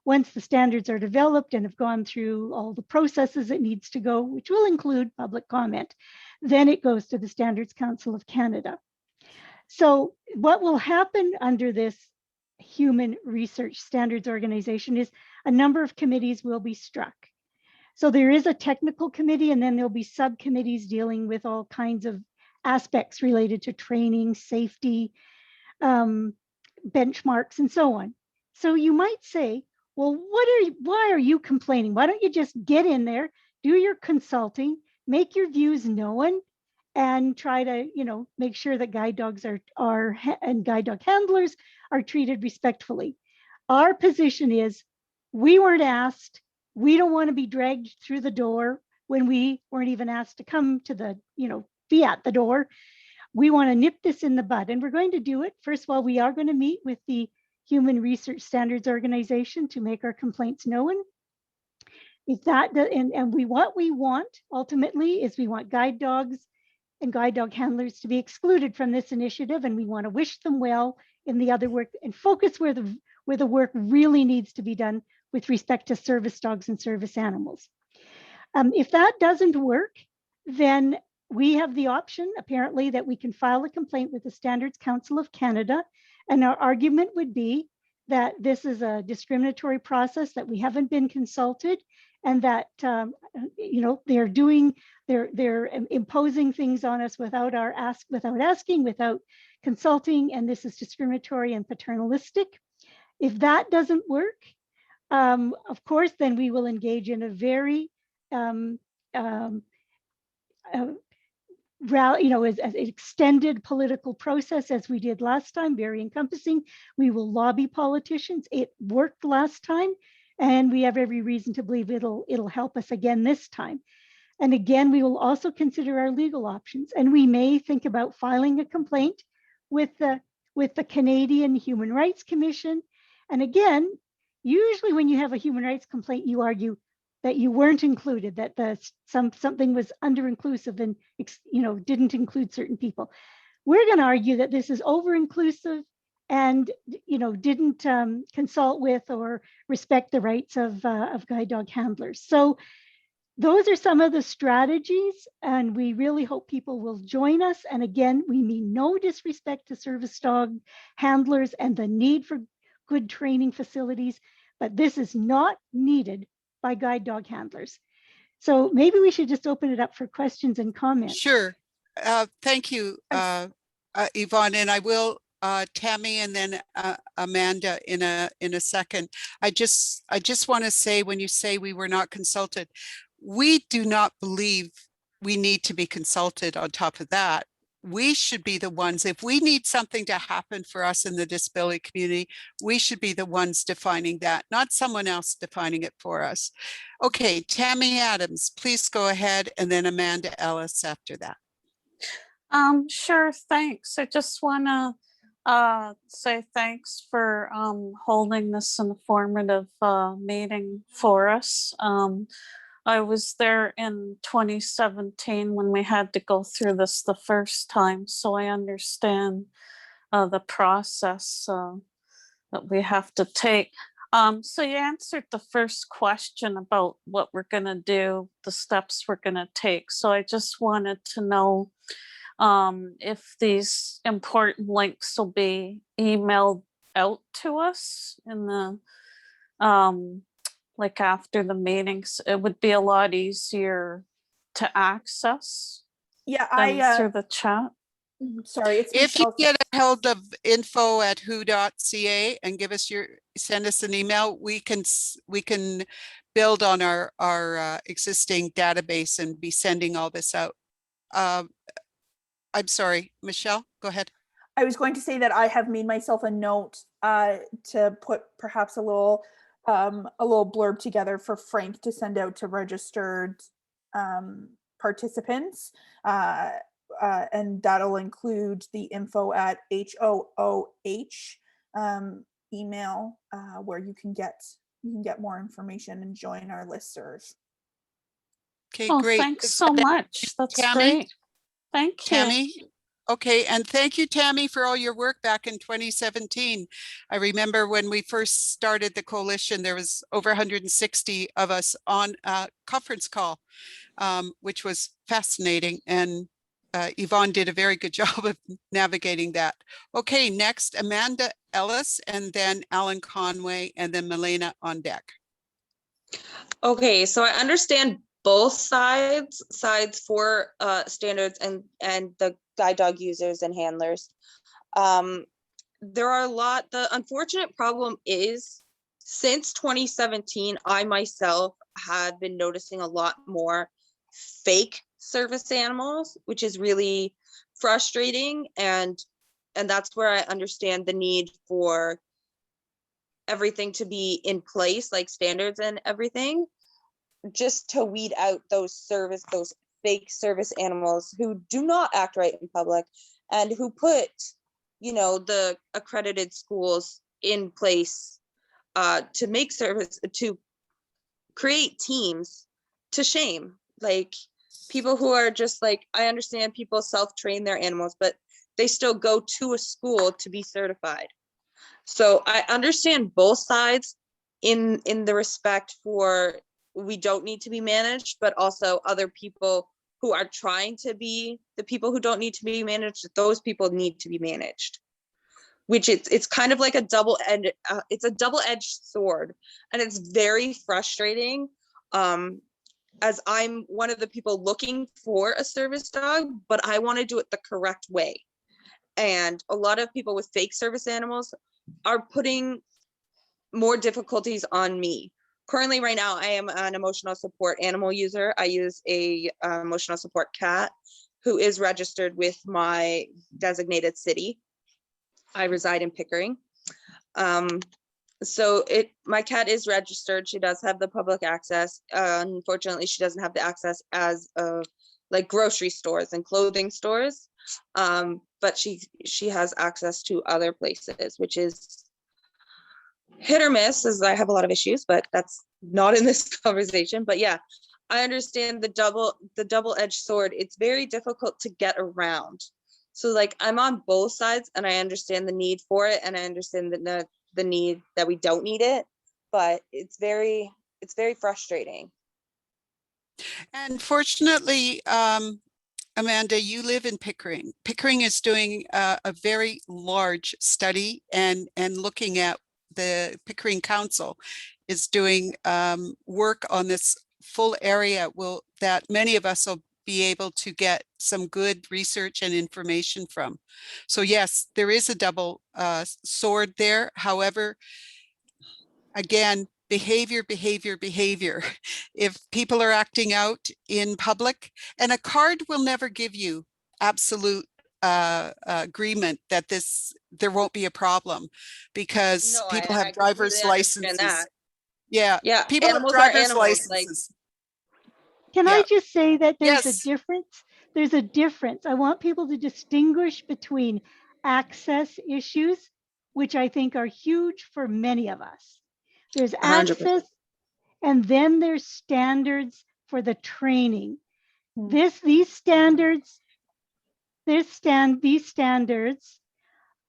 Speaker 5: the standards are developed and have gone through all the processes it needs to go, which will include public comment, then it goes to the Standards Council of Canada. So what will happen under this Human Research Standards Organization is a number of committees will be struck. So there is a technical committee, and then there'll be subcommittees dealing with all kinds of aspects related to training, safety, benchmarks, and so on. So you might say, well, why are you complaining? Why don't you just get in there, do your consulting, make your views known, and try to, make sure that guide dogs and guide dog handlers are treated respectfully. Our position is we weren't asked. We don't want to be dragged through the door when we weren't even asked to come to be at the door. We want to nip this in the bud, and we're going to do it. First of all, we are going to meet with the Human Research Standards Organization to make our complaints known. If that, what we want ultimately is we want guide dogs and guide dog handlers to be excluded from this initiative, and we want to wish them well in the other work and focus where the work really needs to be done with respect to service dogs and service animals. If that doesn't work, then we have the option, apparently, that we can file a complaint with the Standards Council of Canada. And our argument would be that this is a discriminatory process, that we haven't been consulted, and that they're imposing things on us without asking, without consulting, and this is discriminatory and paternalistic. If that doesn't work, of course, then we will engage in a very as an extended political process, as we did last time, very encompassing. We will lobby politicians. It worked last time, and we have every reason to believe it'll help us again this time. And again, we will also consider our legal options, and we may think about filing a complaint with the Canadian Human Rights Commission. And again, usually when you have a human rights complaint, you argue that you weren't included, that something was under-inclusive and didn't include certain people. We're going to argue that this is over-inclusive and didn't consult with or respect the rights of guide dog handlers. So those are some of the strategies, and we really hope people will join us. And again, we mean no disrespect to service dog handlers and the need for good training facilities, but this is not needed by guide dog handlers. So maybe we should just open it up for questions and comments.
Speaker 6: Sure. Thank you, Yvonne, and I will Tammy and then Amanda in a second. I just want to say, when you say we were not consulted, we do not believe we need to be consulted. On top of that, we should be the ones, if we need something to happen for us in the disability community, we should be the ones defining that, not someone else defining it for us. Okay, Tammy Adams, please go ahead, and then Amanda Ellis after that.
Speaker 7: Sure, thanks. I just want to say thanks for holding this informative meeting for us. I was there in 2017 when we had to go through this the first time, so I understand the process that we have to take. So you answered the first question about what we're going to do, the steps we're going to take. So I just wanted to know if these important links will be emailed out to us in the like after the meetings. It would be a lot easier to access.
Speaker 3: Yeah,
Speaker 7: through the chat.
Speaker 3: Sorry, it's
Speaker 6: if you
Speaker 3: Michelle.
Speaker 6: get a hold of info@who.ca and send us an email, we can build on our existing database and be sending all this out. I'm sorry, Michelle, go ahead.
Speaker 3: I was going to say that I have made myself a note to put perhaps a little blurb together for Frank to send out to registered participants, and that'll include the info@HOOH email, where you can get more information and join our listserv.
Speaker 6: Okay,
Speaker 7: Oh,
Speaker 6: great.
Speaker 7: thanks so much. That's
Speaker 6: Tammy?
Speaker 7: great. Thank you.
Speaker 6: Tammy? Okay, and thank you, Tammy, for all your work back in 2017. I remember when we first started the coalition, there was over 160 of us on a conference call, which was fascinating. And Yvonne did a very good job of navigating that. Okay, next, Amanda Ellis, and then Alan Conway, and then Milena on deck.
Speaker 8: Okay, so I understand both sides for standards and the guide dog users and handlers. There are the unfortunate problem is, since 2017, I myself had been noticing a lot more fake service animals, which is really frustrating, and that's where I understand the need for everything to be in place, like standards and everything, just to weed out those fake service animals who do not act right in public and who put, the accredited schools in place to create teams to shame, like people who are just like, I understand people self-train their animals, but they still go to a school to be certified. So I understand both sides in the respect for, we don't need to be managed, but also other people who are trying to be the people who don't need to be managed, those people need to be managed. Which it's kind of like a it's a double-edged sword, and it's very frustrating. As I'm one of the people looking for a service dog, but I want to do it the correct way. And a lot of people with fake service animals are putting more difficulties on me. Currently, right now, I am an emotional support animal user. I use a emotional support cat who is registered with my designated city. I reside in Pickering. So my cat is registered. She does have the public access. Unfortunately, she doesn't have the access as like grocery stores and clothing stores. But she has access to other places, which is hit or miss, as I have a lot of issues, but that's not in this conversation. But yeah, I understand the double-edged sword. It's very difficult to get around. So like I'm on both sides, and I understand the need for it, and I understand the need that we don't need it, but it's very frustrating.
Speaker 6: And fortunately, Amanda, you live in Pickering. Pickering is doing a very large study, and looking at the Pickering Council is doing work on this full area that many of us will be able to get some good research and information from. So yes, there is a double sword there. However, again, behavior. If people are acting out in public, and a card will never give you absolute agreement that there won't be a problem, because
Speaker 8: No,
Speaker 6: people
Speaker 8: I
Speaker 6: have driver's
Speaker 8: completely understand
Speaker 6: licenses.
Speaker 8: that.
Speaker 6: Yeah,
Speaker 8: Yeah,
Speaker 6: people have
Speaker 8: animals are
Speaker 6: driver's
Speaker 8: animals. Like,
Speaker 6: licenses.
Speaker 5: Can
Speaker 6: Yeah.
Speaker 5: I just say that there's a
Speaker 6: Yes.
Speaker 5: difference? There's a difference. I want people to distinguish between access issues, which I think are huge for many of us. There's
Speaker 8: 100%.
Speaker 5: access, and then there's standards for the training. These standards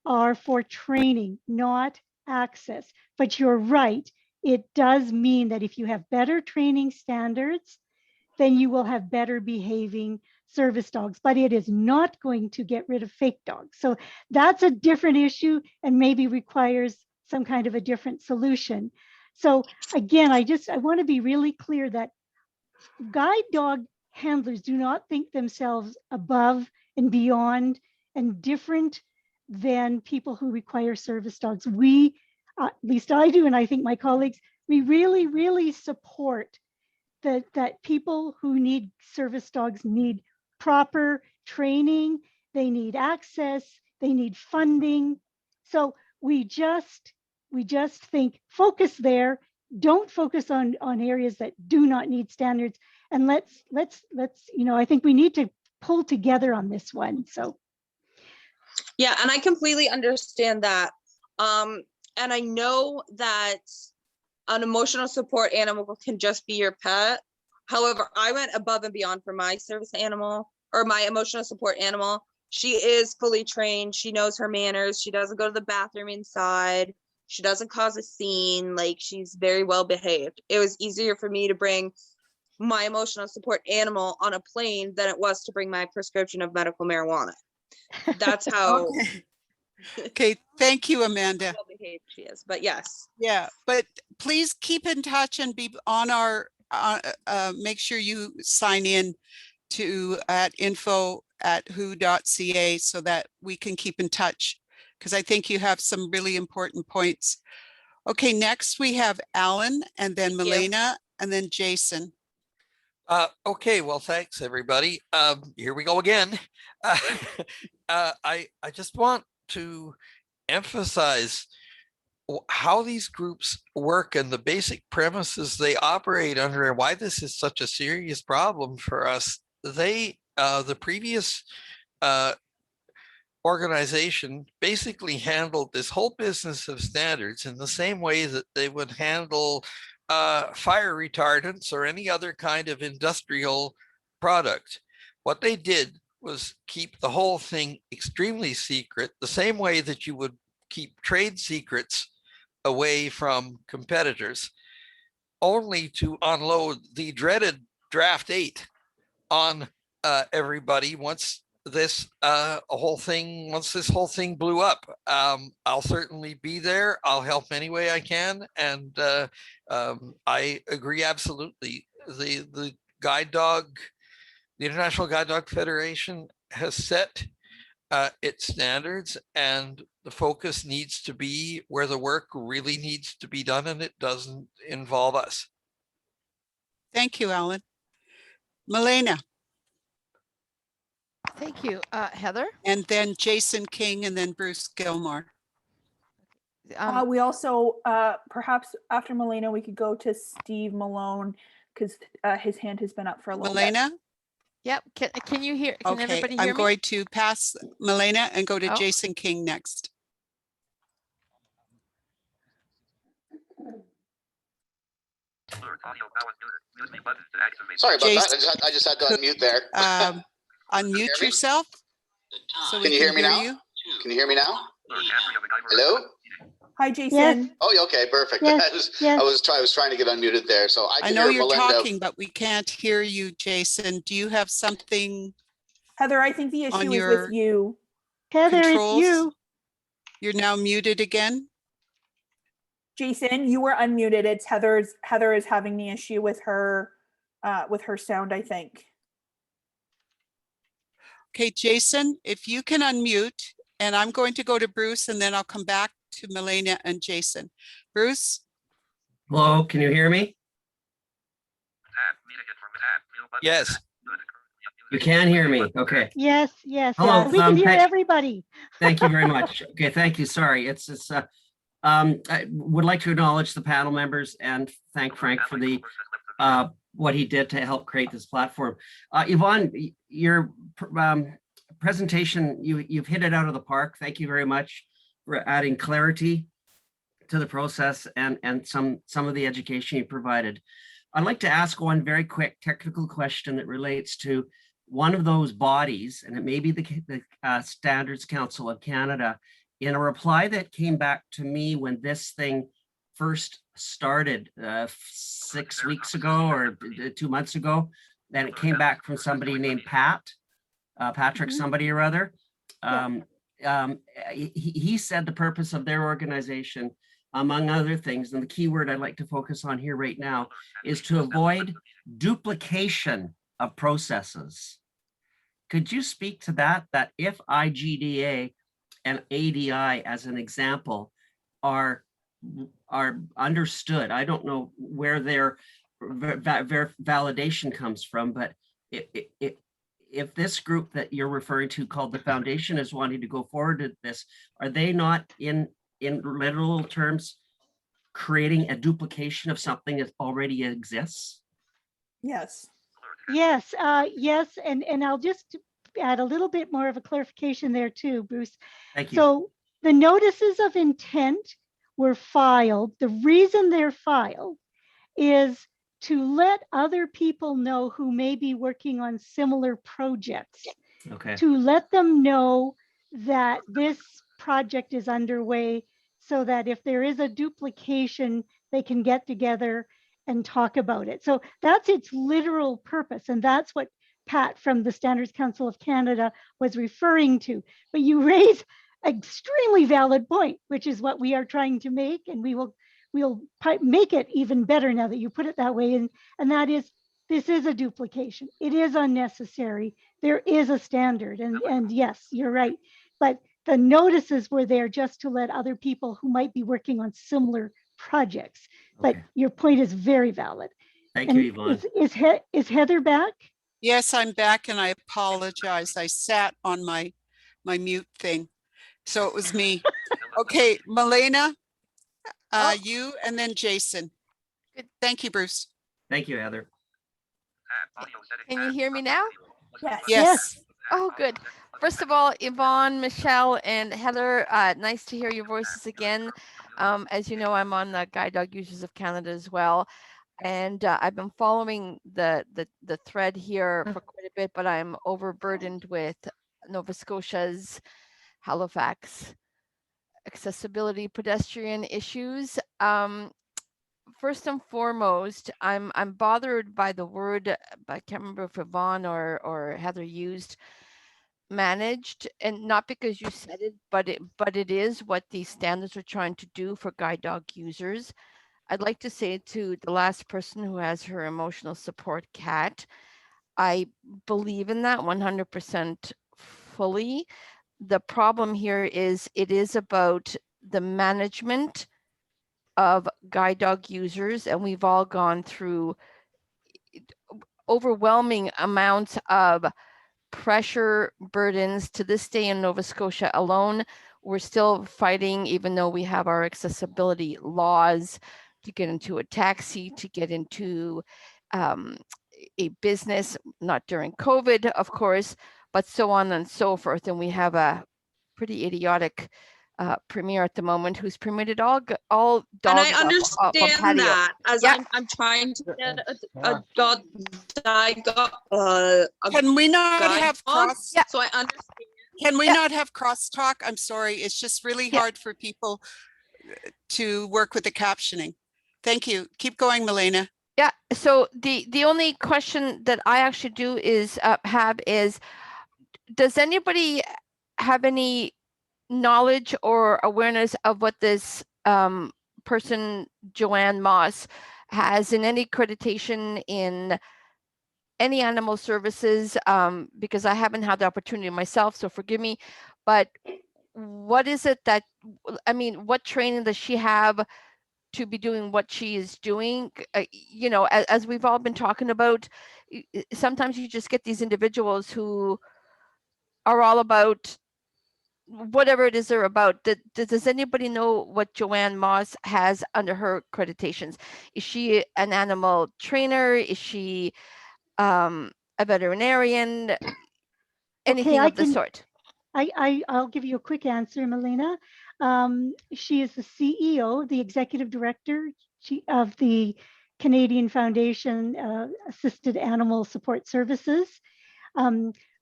Speaker 5: are for training, not access. But you're right. It does mean that if you have better training standards, then you will have better behaving service dogs, but it is not going to get rid of fake dogs. So that's a different issue, and maybe requires some kind of a different solution. So again, I want to be really clear that guide dog handlers do not think themselves above and beyond and different than people who require service dogs. We, at least I do, and I think my colleagues, we really, really support that people who need service dogs need proper training, they need access, they need funding. So we just think focus there, don't focus on areas that do not need standards, and let's I think we need to pull together on this one. So
Speaker 8: yeah, and I completely understand that. And I know that an emotional support animal can just be your pet. However, I went above and beyond for my service animal, or my emotional support animal. She is fully trained. She knows her manners. She doesn't go to the bathroom inside. She doesn't cause a scene. Like, she's very well behaved. It was easier for me to bring my emotional support animal on a plane than it was to bring my prescription of medical marijuana. That's how
Speaker 6: Okay, thank you, Amanda.
Speaker 8: well behaved she is. But yes.
Speaker 6: Yeah, but please keep in touch and be on our, make sure you sign in to info@who.ca so that we can keep in touch, because I think you have some really important points. Okay, next we have Alan, and then
Speaker 8: Thank you.
Speaker 6: Milena, and then Jason.
Speaker 9: Okay, well, thanks everybody. Here we go again. I just want to emphasize how these groups work and the basic premises they operate under, and why this is such a serious problem for us. The previous organization basically handled this whole business of standards in the same way that they would handle fire retardants or any other kind of industrial product. What they did was keep the whole thing extremely secret, the same way that you would keep trade secrets away from competitors, only to unload the dreaded draft 8 on everybody once this whole thing blew up. I'll certainly be there. I'll help any way I can. And I agree absolutely. The guide dog, the International Guide Dog Federation has set its standards, and the focus needs to be where the work really needs to be done, and it doesn't involve us.
Speaker 6: Thank you, Alan. Milena,
Speaker 10: Thank you, Heather.
Speaker 6: and then Jason King, and then Bruce Gilmore.
Speaker 3: We also, perhaps after Milena, we could go to Steve Malone because his hand has been up for a little bit.
Speaker 6: Milena?
Speaker 10: Yep. Can you hear? Can
Speaker 6: Okay,
Speaker 10: everybody hear
Speaker 6: I'm
Speaker 10: me?
Speaker 6: going to pass Milena and go to
Speaker 10: Oh.
Speaker 6: Jason King next.
Speaker 11: Sorry about
Speaker 6: Jason.
Speaker 11: that. I just had to unmute there.
Speaker 6: Unmute
Speaker 11: hear me?
Speaker 6: yourself. So we
Speaker 11: Can you hear me now?
Speaker 6: you.
Speaker 11: Can you hear me now? Hello?
Speaker 3: Hi, Jason.
Speaker 5: Yes.
Speaker 11: Oh, yeah, okay, perfect.
Speaker 5: Yes,
Speaker 11: I was trying to get unmuted there. So I
Speaker 6: I
Speaker 11: can
Speaker 6: know
Speaker 11: hear
Speaker 6: you're
Speaker 11: Melinda.
Speaker 6: talking, but we can't hear you, Jason. Do you have something?
Speaker 3: Heather, I think the
Speaker 6: On
Speaker 3: issue is
Speaker 6: your
Speaker 3: with you.
Speaker 5: Heather,
Speaker 6: controls?
Speaker 5: it's you.
Speaker 6: You're now muted again.
Speaker 3: Jason, you were unmuted. It's Heather is having the issue with her sound, I think.
Speaker 6: Okay, Jason, if you can unmute, and I'm going to go to Bruce, and then I'll come back to Milena and Jason. Bruce?
Speaker 12: Hello, can you hear me?
Speaker 9: Yes.
Speaker 12: You can hear me. Okay.
Speaker 5: Yes, yes.
Speaker 12: Hello,
Speaker 5: We can hear
Speaker 12: thank-
Speaker 5: everybody.
Speaker 12: Thank you very much. Okay, thank you. Sorry. I would like to acknowledge the panel members and thank Frank for the what he did to help create this platform. Yvonne, your presentation, you've hit it out of the park. Thank you very much for adding clarity to the process and some of the education you provided. I'd like to ask one very quick technical question that relates to one of those bodies, and it may be the Standards Council of Canada. In a reply that came back to me when this thing first started 6 weeks ago or 2 months ago, then it came back from somebody named Patrick somebody or other. He said the purpose of their organization, among other things, and the key word I'd like to focus on here right now, is to avoid duplication of processes. Could you speak to that if IGDA and ADI, as an example, are understood? I don't know where their validation comes from, but if this group that you're referring to called the Foundation is wanting to go forward with this, are they not in literal terms creating a duplication of something that already exists?
Speaker 3: Yes.
Speaker 5: Yes, yes, and I'll just add a little bit more of a clarification there too, Bruce.
Speaker 12: Thank you.
Speaker 5: So the notices of intent were filed. The reason they're filed is to let other people know who may be working on similar projects.
Speaker 12: Okay.
Speaker 5: To let them know that this project is underway so that if there is a duplication, they can get together and talk about it. So that's its literal purpose. And that's what Pat from the Standards Council of Canada was referring to. But you raise an extremely valid point, which is what we are trying to make. And we'll make it even better now that you put it that way. And that is, this is a duplication. It is unnecessary. There is a standard. And yes, you're right. But the notices were there just to let other people who might be working on similar projects. But your point is very valid.
Speaker 12: Thank you, Yvonne.
Speaker 5: Is Heather back?
Speaker 6: Yes, I'm back, and I apologize. I sat on my mute thing. So it was me. Okay, Milena, you, and then Jason. Good. Thank you, Bruce.
Speaker 12: Thank you, Heather.
Speaker 10: Can you hear me now?
Speaker 3: Yes.
Speaker 6: Yes.
Speaker 10: Oh, good. First of all, Yvonne, Michelle, and Heather, nice to hear your voices again. As you know, I'm on the Guide Dog Users of Canada as well. And I've been following the thread here for quite a bit, but I'm overburdened with Nova Scotia's Halifax accessibility pedestrian issues. first and foremost, I'm bothered by the word, I can't remember if Yvonne or Heather used managed, and not because you said it, but it is what these standards are trying to do for guide dog users. I'd like to say to the last person who has her emotional support cat, I believe in that 100% fully. The problem here is it is about the management of guide dog users, and we've all gone through overwhelming amounts of pressure burdens. To this day in Nova Scotia alone, we're still fighting, even though we have our accessibility laws, to get into a taxi, to get into a business, not during COVID, of course, but so on and so forth. And we have a pretty idiotic premier at the moment who's permitted all
Speaker 8: And
Speaker 10: dogs
Speaker 8: I
Speaker 10: off a
Speaker 8: understand
Speaker 10: patio.
Speaker 8: that as
Speaker 10: Yeah.
Speaker 8: I'm trying to get a
Speaker 6: Can we not
Speaker 8: guide
Speaker 6: have
Speaker 8: dog,
Speaker 6: cross?
Speaker 10: Yeah.
Speaker 8: so I understand.
Speaker 6: Can we
Speaker 10: Yeah.
Speaker 6: not have crosstalk? I'm sorry. It's just really
Speaker 10: Yeah.
Speaker 6: hard for people to work with the captioning. Thank you. Keep going, Milena.
Speaker 10: Yeah. So the only question that I actually do is does anybody have any knowledge or awareness of what this person, Joanne Moss, has in any accreditation in any animal services? Because I haven't had the opportunity myself, so forgive me, but what is it that, I mean, what training does she have to be doing what she is doing? You know, as we've all been talking about, sometimes you just get these individuals who are all about whatever it is they're about. Does anybody know what Joanne Moss has under her accreditations? Is she an animal trainer? Is she a veterinarian? Anything
Speaker 5: I
Speaker 10: of the
Speaker 5: can-
Speaker 10: sort?
Speaker 5: I'll give you a quick answer, Melina. She is the CEO, the executive director of the Canadian Foundation Assisted Animal Support Services.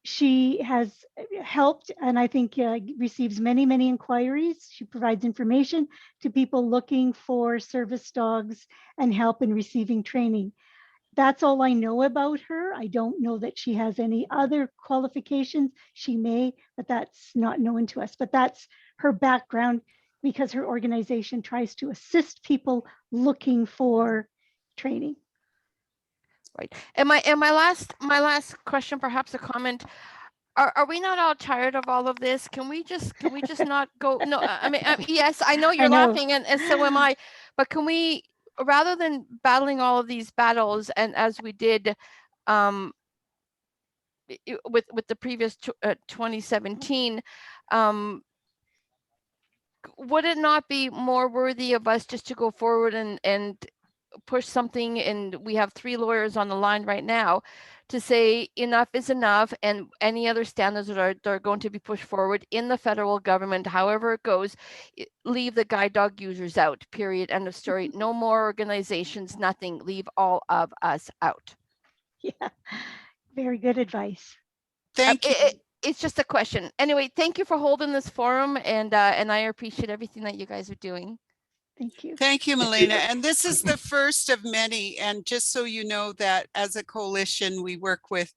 Speaker 5: She has helped, and I think receives many, many inquiries. She provides information to people looking for service dogs and help in receiving training. That's all I know about her. I don't know that she has any other qualifications. She may, but that's not known to us. But that's her background, because her organization tries to assist people looking for training.
Speaker 10: Right. And my last question, perhaps a comment. Are we not all tired of all of this? Can we just not go? No, I mean, yes, I know you're laughing, and so am I. But can we, rather than battling all of these battles, and as we did with the previous 2017, would it not be more worthy of us just to go forward and push something? And we have 3 lawyers on the line right now to say enough is enough, and any other standards that are going to be pushed forward in the federal government, however it goes, leave the guide dog users out, period, end of story. No more organizations, nothing, leave all of us out.
Speaker 5: Yeah, very good advice.
Speaker 6: Thank you.
Speaker 10: It's just a question. Anyway, thank you for holding this forum, and I appreciate everything that you guys are doing.
Speaker 5: Thank you.
Speaker 6: Thank you, Milena. And this is the first of many. And just so you know that as a coalition, we work with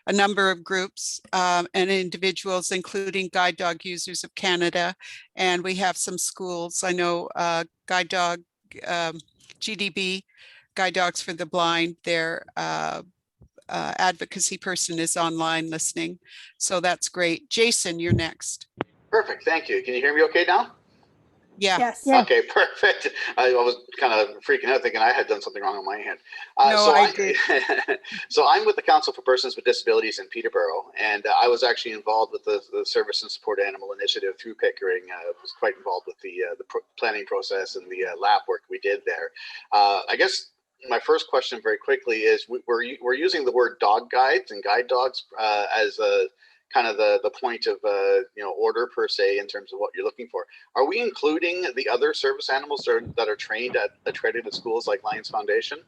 Speaker 6: a number of groups and individuals, including Guide Dog Users of Canada. And we have some schools. I know Guide Dog, GDB, Guide Dogs for the Blind, their advocacy person is online listening. So that's great. Jason, you're next.
Speaker 11: Perfect. Thank you. Can you hear me okay now?
Speaker 6: Yeah.
Speaker 3: Yes.
Speaker 5: Yeah.
Speaker 11: Okay, perfect. I was kind of freaking out thinking I had done something wrong on my hand.
Speaker 6: No, I did.
Speaker 11: So I'm with the Council for Persons with Disabilities in Peterborough, and I was actually involved with the Service and Support Animal Initiative through Pickering. I was quite involved with the planning process and the lab work we did there. I guess my first question very quickly is we're using the word dog guides and guide dogs as a kind of the point of order per se in terms of what you're looking for. Are we including the other service animals that are trained at accredited schools like Lions Foundation?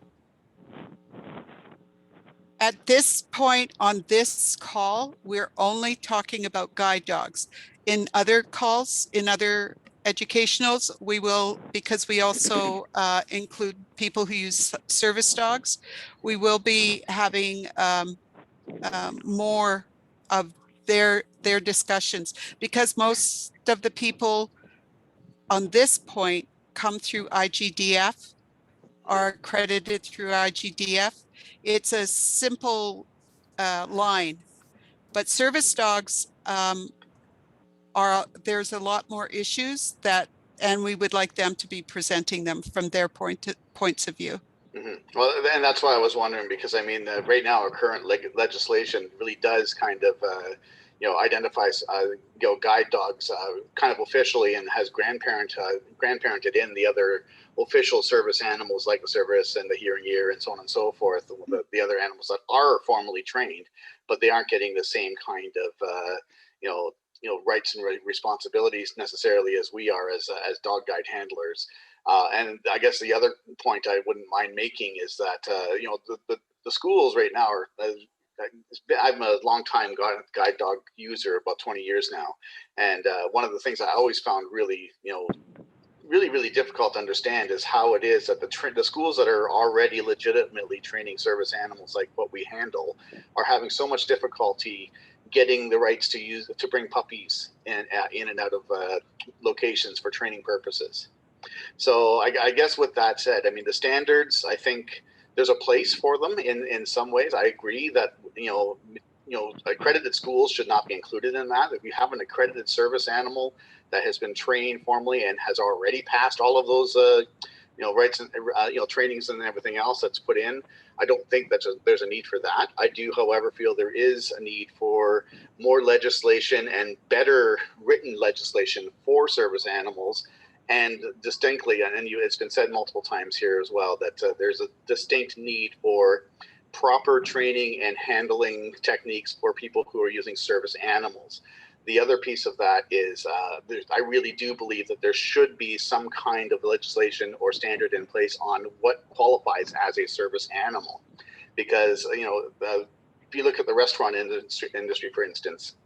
Speaker 6: At this point on this call, we're only talking about guide dogs. In other calls, in other educationals, we will, because we also include people who use service dogs, we will be having more of their discussions, because most of the people on this point come through IGDF, are accredited through IGDF. It's a simple line, but service dogs there's a lot more issues that, and we would like them to be presenting them from their points of view.
Speaker 11: Well, and that's why I was wondering, because I mean, right now our current legislation really does kind of, identifies, guide dogs kind of officially, and has grandparented in the other official service animals like the service and the hearing ear and so on and so forth, the other animals that are formally trained, but they aren't getting the same kind of, rights and responsibilities necessarily as we are as dog guide handlers. And I guess the other point I wouldn't mind making is that, the schools right now are, I'm a long time guide dog user, about 20 years now. And one of the things I always found really, really difficult to understand is how it is that the schools that are already legitimately training service animals like what we handle are having so much difficulty getting the rights to bring puppies in and out of locations for training purposes. So I guess with that said, I mean, the standards, I think there's a place for them in some ways. I agree that, accredited schools should not be included in that. If you have an accredited service animal that has been trained formally and has already passed all of those, rights and, trainings and everything else that's put in, I don't think that there's a need for that. I do, however, feel there is a need for more legislation and better written legislation for service animals. And distinctly, and it's been said multiple times here as well, that there's a distinct need for proper training and handling techniques for people who are using service animals. The other piece of that is I really do believe that there should be some kind of legislation or standard in place on what qualifies as a service animal. Because, if you look at the restaurant industry, for instance,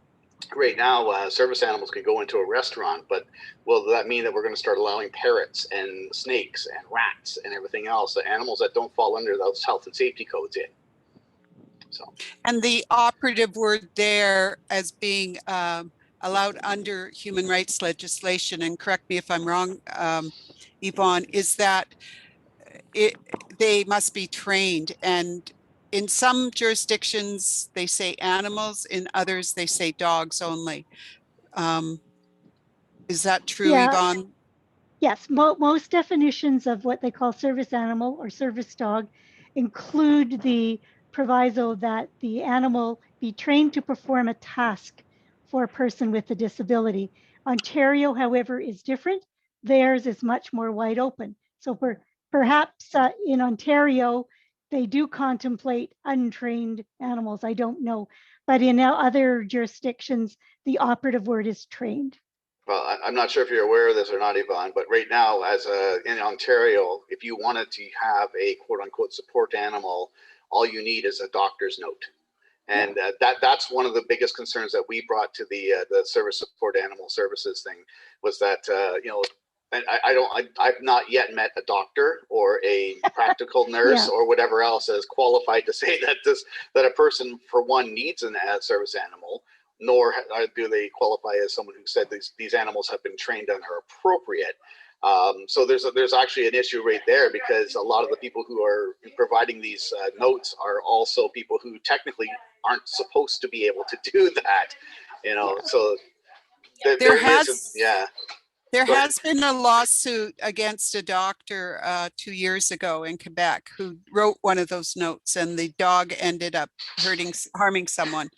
Speaker 11: right now, service animals can go into a restaurant, but will that mean that we're going to start allowing parrots and snakes and rats and everything else, the animals that don't fall under those health and safety codes in? So,
Speaker 6: and the operative word there as being allowed under human rights legislation, and correct me if I'm wrong, Yvonne, is that they must be trained. And in some jurisdictions, they say animals, in others, they say dogs only. Is that true,
Speaker 5: Yeah.
Speaker 6: Yvonne?
Speaker 5: Yes, most definitions of what they call service animal or service dog include the proviso that the animal be trained to perform a task for a person with a disability. Ontario, however, is different. Theirs is much more wide open. So perhaps in Ontario, they do contemplate untrained animals. I don't know. But in other jurisdictions, the operative word is trained.
Speaker 11: Well, I'm not sure if you're aware of this or not, Yvonne, but right now, in Ontario, if you wanted to have a quote unquote support animal, all you need is a doctor's note. And that's one of the biggest concerns that we brought to the service support animal services thing, was that, I've not yet met a doctor or a practical nurse or whatever else that is qualified to say that a person, for one, needs a service animal, nor do they qualify as someone who said these animals have been trained and are appropriate. So there's actually an issue right there, because a lot of the people who are providing these notes are also people who technically aren't supposed to be able to do that, so there has
Speaker 6: been a lawsuit against a doctor 2 years ago in Quebec who wrote one of those notes, and the dog ended up harming someone.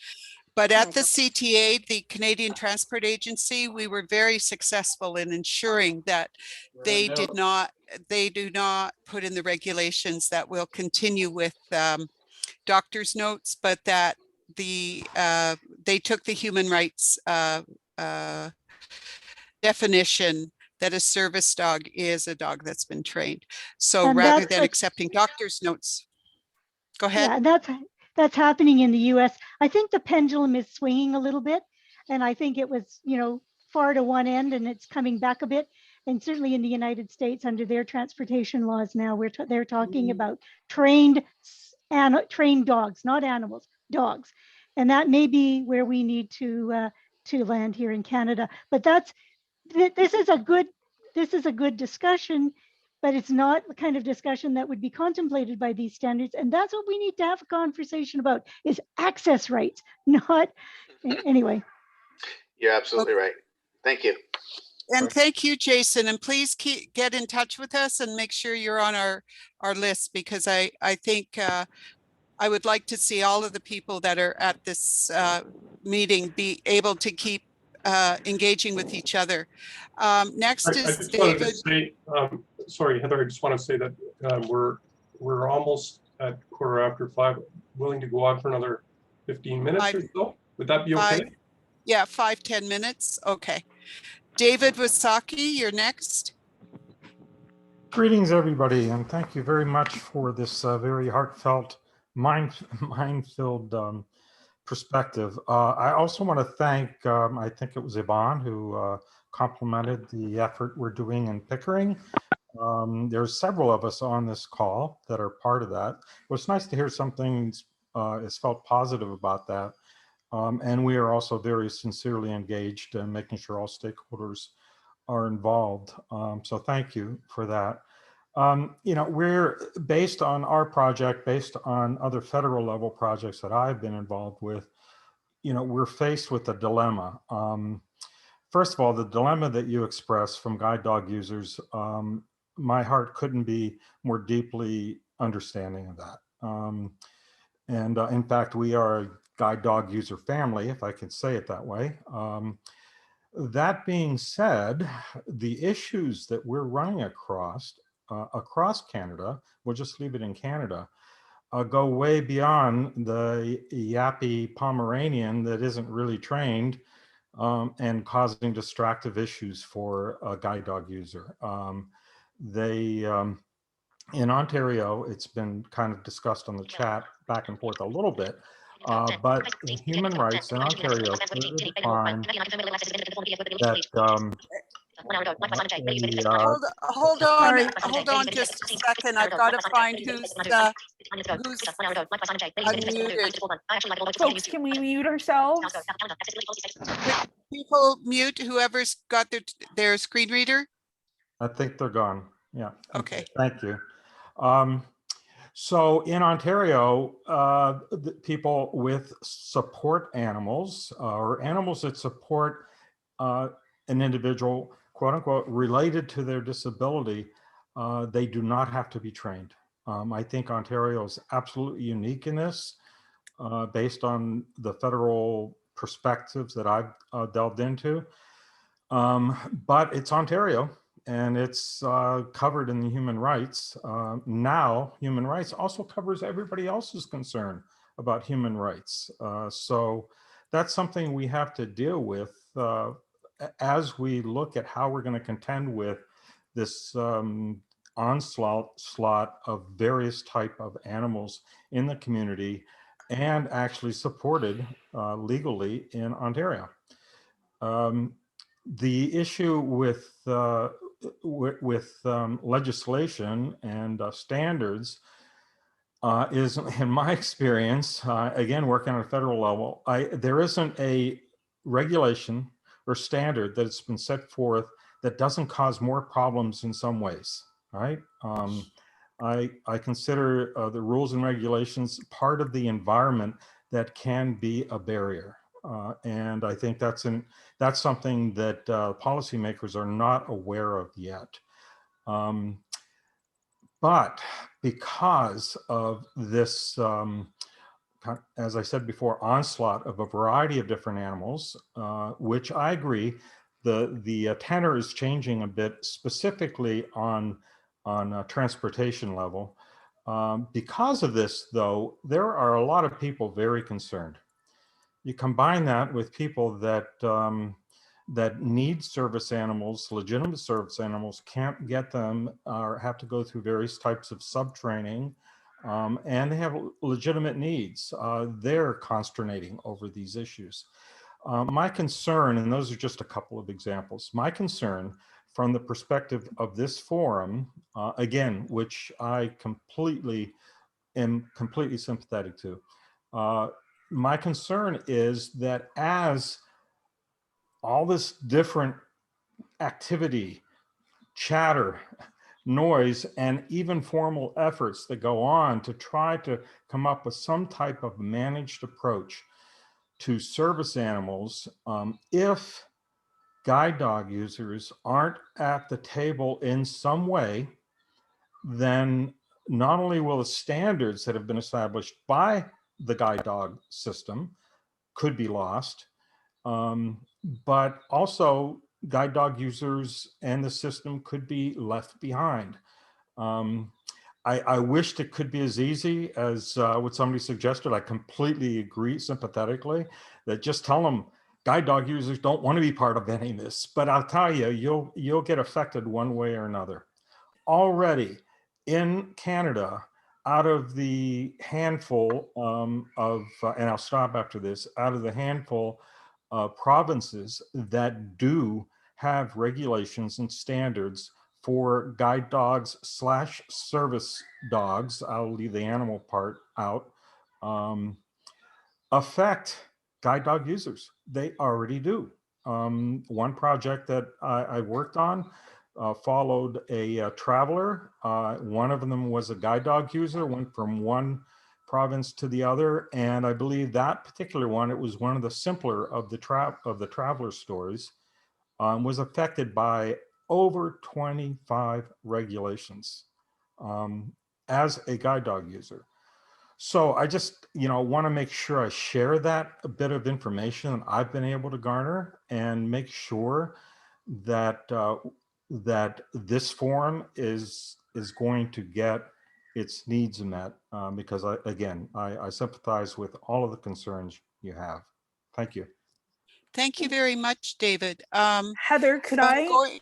Speaker 6: But at the CTA, the Canadian Transport Agency, we were very successful in ensuring that they do not put in the regulations that will continue with doctor's notes, but that they took the human rights definition that a service dog is a dog that's been trained. So
Speaker 5: And
Speaker 6: rather than accepting doctor's notes, go ahead.
Speaker 5: Yeah, that's happening in the US. I think the pendulum is swinging a little bit. And I think it was, far to one end and it's coming back a bit. And certainly in the United States, under their transportation laws now, they're talking about trained dogs, not animals, dogs. And that may be where we need to land here in Canada. But this is a good discussion, but it's not the kind of discussion that would be contemplated by these standards. And that's what we need to have a conversation about, is access rights, not anyway.
Speaker 11: You're absolutely right. Thank you.
Speaker 6: And thank you, Jason. And please get in touch with us and make sure you're on our list, because I think I would like to see all of the people that are at this meeting be able to keep engaging with each other. Next
Speaker 1: I
Speaker 6: is
Speaker 1: just wanted to
Speaker 6: David.
Speaker 1: say, sorry, Heather, I just want to say that we're almost at 5:15, willing to go on for another 15 minutes or so. Would that be okay?
Speaker 6: Yeah, 5-10 minutes. Okay. David Wasaki, you're next.
Speaker 13: Greetings, everybody, and thank you very much for this very heartfelt, mind-filled perspective. I also want to thank, I think it was Yvonne who complimented the effort we're doing in Pickering. There's several of us on this call that are part of that. It was nice to hear something is felt positive about that. And we are also very sincerely engaged in making sure all stakeholders are involved. So thank you for that. We're based on our project, based on other federal level projects that I've been involved with, we're faced with a dilemma. First of all, the dilemma that you express from guide dog users, my heart couldn't be more deeply understanding of that. In fact, we are a guide dog user family, if I can say it that way. That being said, the issues that we're running across Canada, we'll just leave it in Canada, go way beyond the yappy Pomeranian that isn't really trained and causing distractive issues for a guide dog user. In Ontario, it's been kind of discussed on the chat back and forth a little bit, but in human rights in Ontario clearly define that
Speaker 6: hold on just a second. I've got to find who's unmuted.
Speaker 3: Folks, can we mute ourselves?
Speaker 6: People mute whoever's got their screen reader.
Speaker 13: I think they're gone. Yeah.
Speaker 6: Okay.
Speaker 13: Thank you. So in Ontario, the people with support animals or animals that support an individual, quote unquote, related to their disability, they do not have to be trained. I think Ontario is absolutely unique in this, based on the federal perspectives that I've delved into. But it's Ontario, and it's covered in the human rights. Now, human rights also covers everybody else's concern about human rights. So that's something we have to deal with as we look at how we're going to contend with this onslaught of various type of animals in the community and actually supported legally in Ontario. The issue with legislation and standards is, in my experience, again, working on a federal level, there isn't a regulation or standard that's been set forth that doesn't cause more problems in some ways, right? I consider the rules and regulations part of the environment that can be a barrier. And I think that's something that policymakers are not aware of yet. But because of this, as I said before, onslaught of a variety of different animals, which I agree, the tenor is changing a bit, specifically on transportation level. Because of this, though, there are a lot of people very concerned. You combine that with people that that need service animals, legitimate service animals, can't get them or have to go through various types of sub-training, and they have legitimate needs. They're consternating over these issues. My concern, and those are just a couple of examples, my concern from the perspective of this forum, again, which I am completely sympathetic to. My concern is that as all this different activity, chatter, noise, and even formal efforts that go on to try to come up with some type of managed approach to service animals, if guide dog users aren't at the table in some way, then not only will the standards that have been established by the guide dog system could be lost, but also guide dog users and the system could be left behind. I wished it could be as easy as what somebody suggested. I completely agree sympathetically that just tell them guide dog users don't want to be part of any of this, but I'll tell you, you'll get affected one way or another. Already in Canada, out of the handful and I'll stop after this, out of the handful of provinces that do have regulations and standards for guide dogs / service dogs, I'll leave the animal part out, affect guide dog users. They already do. One project that I worked on followed a traveler. One of them was a guide dog user, went from one province to the other. And I believe that particular one, it was one of the simpler of the traveler stories, was affected by over 25 regulations as a guide dog user. So I just, want to make sure I share that a bit of information I've been able to garner and make sure that that this forum is going to get its needs met, because I sympathize with all of the concerns you have. Thank you.
Speaker 6: Thank you very much, David.
Speaker 3: Heather, could I?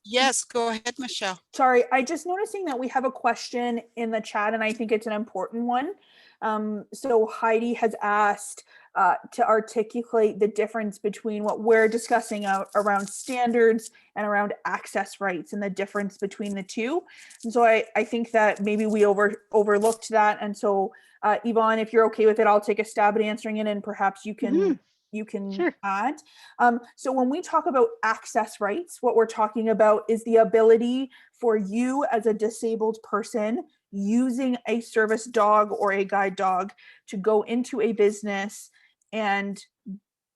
Speaker 6: Yes, go ahead, Michelle.
Speaker 3: Sorry, I just noticing that we have a question in the chat, and I think it's an important one. So Heidi has asked to articulate the difference between what we're discussing around standards and around access rights and the difference between the two. And so I think that maybe we overlooked that. And so Yvonne, if you're okay with it, I'll take a stab at answering it, and perhaps you can
Speaker 5: Sure.
Speaker 3: add. So when we talk about access rights, what we're talking about is the ability for you as a disabled person using a service dog or a guide dog to go into a business and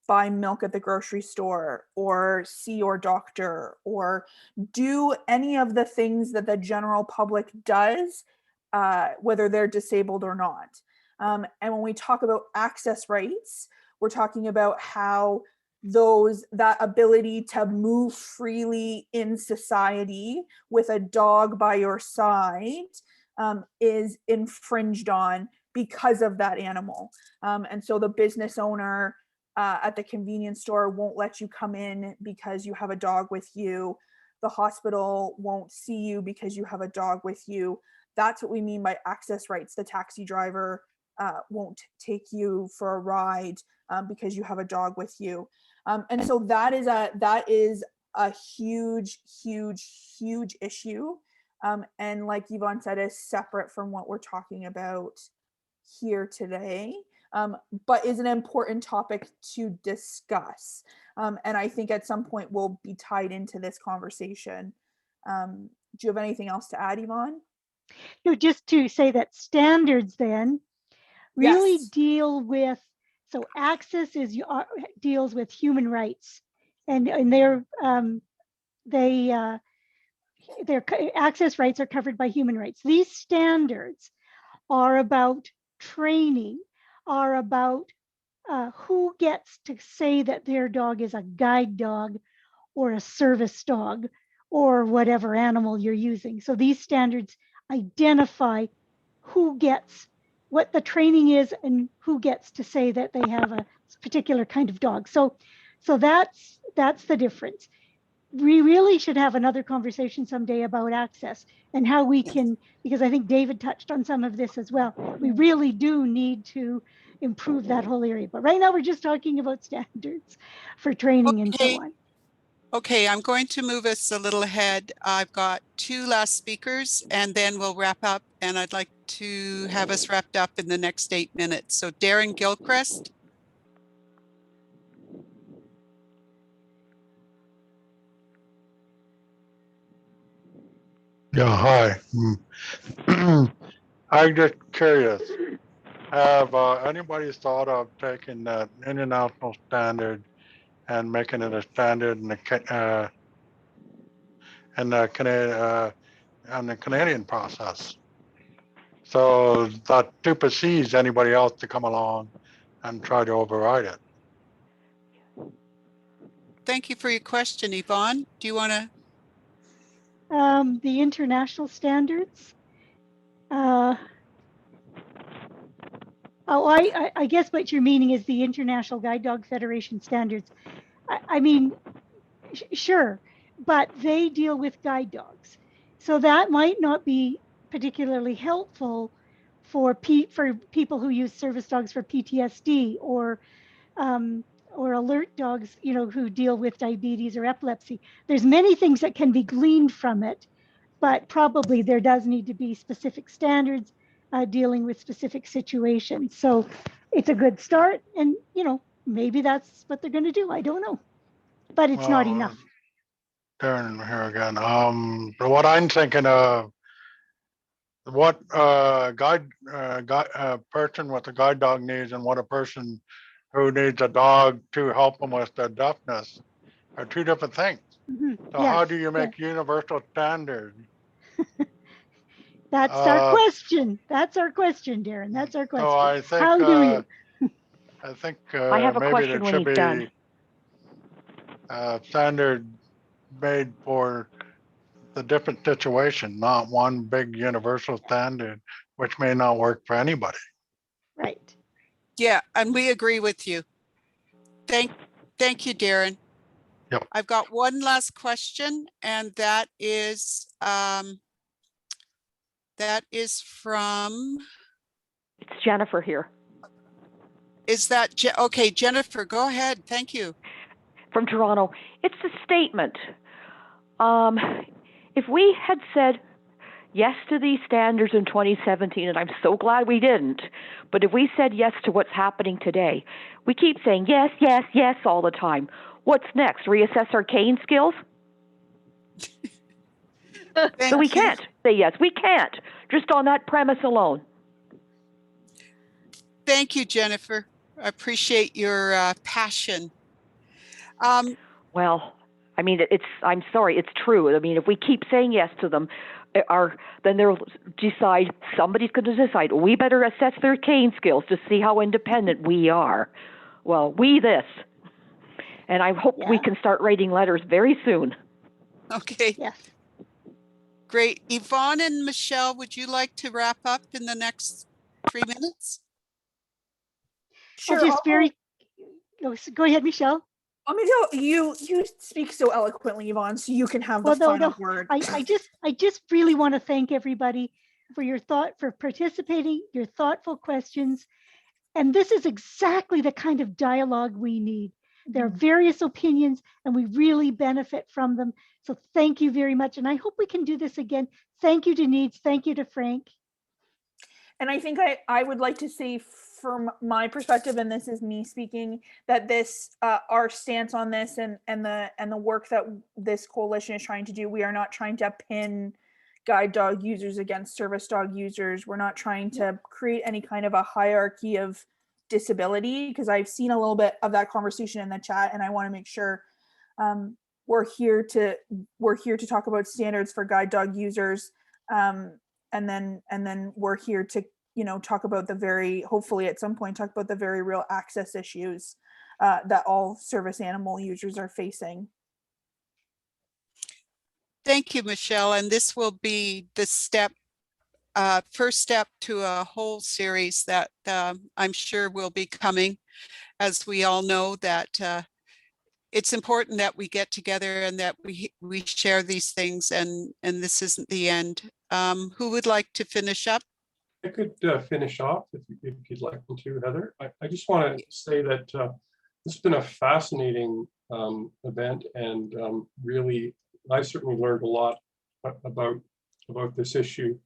Speaker 3: buy milk at the grocery store or see your doctor or do any of the things that the general public does, whether they're disabled or not. And when we talk about access rights, we're talking about how that ability to move freely in society with a dog by your side is infringed on because of that animal. And so the business owner at the convenience store won't let you come in because you have a dog with you. The hospital won't see you because you have a dog with you. That's what we mean by access rights. The taxi driver won't take you for a ride because you have a dog with you. And so that is a huge, huge, huge issue. And like Yvonne said, is separate from what we're talking about here today, but is an important topic to discuss. And I think at some point will be tied into this conversation. Do you have anything else to add, Yvonne?
Speaker 5: No, just to say that standards then really
Speaker 3: Yes.
Speaker 5: deal with, so access deals with human rights, and their access rights are covered by human rights. These standards are about training, are about who gets to say that their dog is a guide dog or a service dog or whatever animal you're using. So these standards identify who gets what the training is and who gets to say that they have a particular kind of dog. So that's the difference. We really should have another conversation someday about access and how we can, because I think David touched on some of this as well. We really do need to improve that whole area. But right now we're just talking about standards for training and so
Speaker 6: Okay.
Speaker 5: on.
Speaker 6: Okay, I'm going to move us a little ahead. I've got 2 last speakers and then we'll wrap up, and I'd like to have us wrapped up in the next 8 minutes. So Darren Gilchrist.
Speaker 14: Yeah, hi. I'm just curious. Have anybody thought of taking that international standard and making it a standard in the Canadian process? So that supersedes anybody else to come along and try to override it.
Speaker 6: Thank you for your question, Yvonne. Do you want to?
Speaker 5: The international standards. I guess what you're meaning is the International Guide Dog Federation standards. I mean, sure, but they deal with guide dogs. So that might not be particularly helpful for people who use service dogs for PTSD or alert dogs, you know, who deal with diabetes or epilepsy. There's many things that can be gleaned from it, but probably there does need to be specific standards dealing with specific situations. So it's a good start, and you know, maybe that's what they're going to do. I don't know, but it's not enough.
Speaker 14: Darren here again. What I'm thinking of, what person with a guide dog needs and what a person who needs a dog to help them with their deafness are 2 different things. So how do you make universal standards?
Speaker 5: That's our question. That's our question, Darren. That's our question.
Speaker 14: So I think,
Speaker 5: how do you?
Speaker 14: I think
Speaker 15: I have a
Speaker 14: maybe
Speaker 15: question
Speaker 14: there
Speaker 15: when
Speaker 14: should
Speaker 15: he's done.
Speaker 14: be a standard made for the different situation, not one big universal standard, which may not work for anybody.
Speaker 5: Right.
Speaker 6: Yeah, and we agree with you. Thank you, Darren.
Speaker 14: Yep.
Speaker 6: I've got one last question, and that is from.
Speaker 15: It's Jennifer here.
Speaker 6: Is that okay, Jennifer? Go ahead. Thank you.
Speaker 15: From Toronto. It's a statement. If we had said yes to these standards in 2017, and I'm so glad we didn't, but if we said yes to what's happening today, we keep saying yes, yes, yes all the time. What's next? Reassess our cane skills? So we can't say yes. We can't, just on that premise alone.
Speaker 6: Thank you, Jennifer. I appreciate your passion.
Speaker 15: Well, I mean, I'm sorry, it's true. I mean, if we keep saying yes to them, then they'll decide, somebody's going to decide, we better assess their cane skills to see how independent we are. Well, we this. And I hope we can start writing letters very soon.
Speaker 6: Okay.
Speaker 5: Yes.
Speaker 6: Great. Yvonne and Michelle, would you like to wrap up in the next 3 minutes?
Speaker 3: Sure.
Speaker 5: I'll just go ahead, Michelle.
Speaker 3: You speak so eloquently, Yvonne, so you can have the final word.
Speaker 5: I just really want to thank everybody for your for participating, your thoughtful questions. And this is exactly the kind of dialogue we need. There are various opinions and we really benefit from them. So thank you very much. And I hope we can do this again. Thank you to NEADS. Thank you to Frank.
Speaker 3: And I think I would like to say from my perspective, and this is me speaking, that this our stance on this and the work that this coalition is trying to do, we are not trying to pin guide dog users against service dog users. We're not trying to create any kind of a hierarchy of disability, because I've seen a little bit of that conversation in the chat, and I want to make sure we're here to talk about standards for guide dog users, and then we're here to talk about hopefully at some point talk about the very real access issues that all service animal users are facing.
Speaker 6: Thank you, Michelle. And this will be the first step to a whole series that I'm sure will be coming. As we all know, that it's important that we get together and that we share these things, and this isn't the end. Who would like to finish up?
Speaker 1: could finish off if you'd like me to, Heather. I just want to say that this has been a fascinating event, and really, I certainly learned a lot about this issue.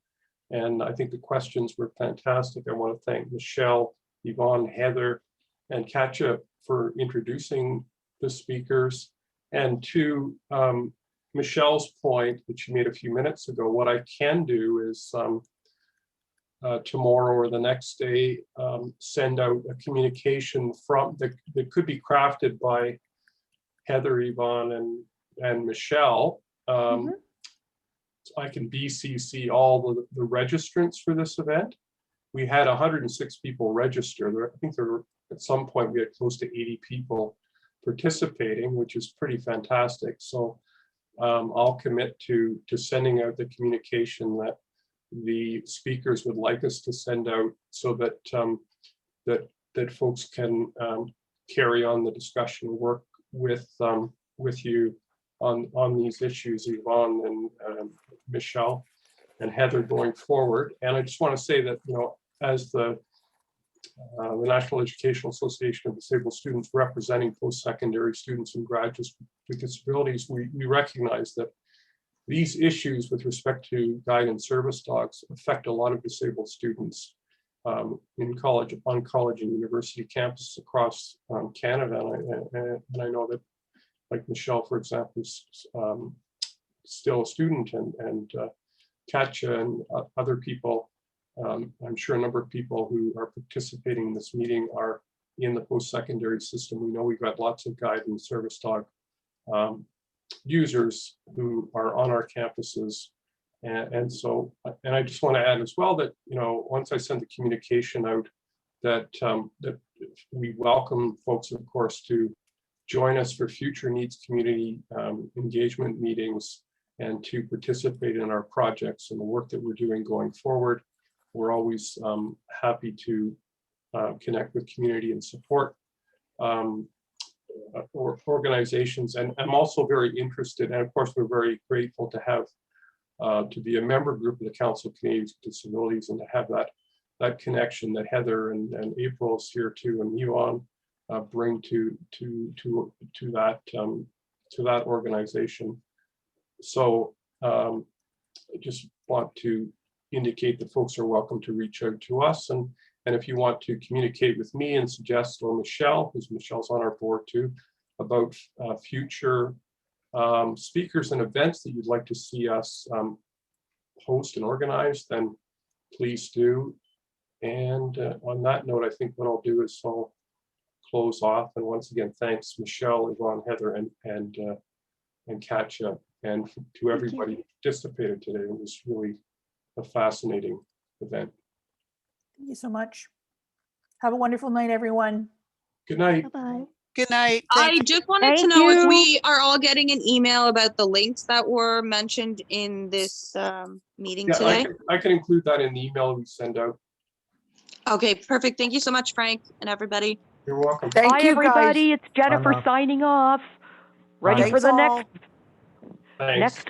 Speaker 1: And I think the questions were fantastic. I want to thank Michelle, Yvonne, Heather, and Katja for introducing the speakers. And to Michelle's point that she made a few minutes ago, what I can do is tomorrow or the next day, send out a communication from that could be crafted by Heather, Yvonne, and Michelle. I can BCC all the registrants for this event. We had 106 people register. I think there were, at some point we had close to 80 people participating, which is pretty fantastic. So I'll commit to sending out the communication that the speakers would like us to send out, so that that folks can carry on the discussion, work with you on these issues, Yvonne and Michelle and Heather, going forward. And I just want to say that, you know, as the National Educational Association of Disabled Students representing post-secondary students and graduates with disabilities, we recognize that these issues with respect to guide and service dogs affect a lot of disabled students in college, on college and university campuses across Canada. And I know that, like Michelle, for example, is still a student, and Katja and other people, I'm sure a number of people who are participating in this meeting are in the post-secondary system. We know we've got lots of guide and service dog users who are on our campuses. And so, and I just want to add as well that, you know, once I send the communication out, that that we welcome folks, of course, to join us for future NEADS community engagement meetings and to participate in our projects and the work that we're doing going forward. We're always happy to connect with community and support organizations. And I'm also very interested, and of course, we're very grateful to have to be a member group of the Council of Canadians with Disabilities, and to have that connection that Heather and April is here too, and Yvonne bring to that organization. So I just want to indicate that folks are welcome to reach out to us, and if you want to communicate with me and suggest, or Michelle, because Michelle's on our board too, about future speakers and events that you'd like to see us host and organize, then please do. And on that note, I think what I'll do is I'll close off. And once again, thanks, Michelle, Yvonne, Heather, and Katja, and to everybody who participated today. It was really a fascinating event.
Speaker 3: Thank you so much. Have a wonderful night, everyone.
Speaker 1: Good night.
Speaker 5: Bye-bye.
Speaker 6: Good night.
Speaker 8: I just wanted to know if we are all getting an email about the links that were mentioned in this meeting today.
Speaker 1: I can include that in the email we send out.
Speaker 8: Okay, perfect. Thank you so much, Frank, and everybody.
Speaker 1: You're welcome.
Speaker 15: Bye, everybody. It's Jennifer signing off. Ready for the next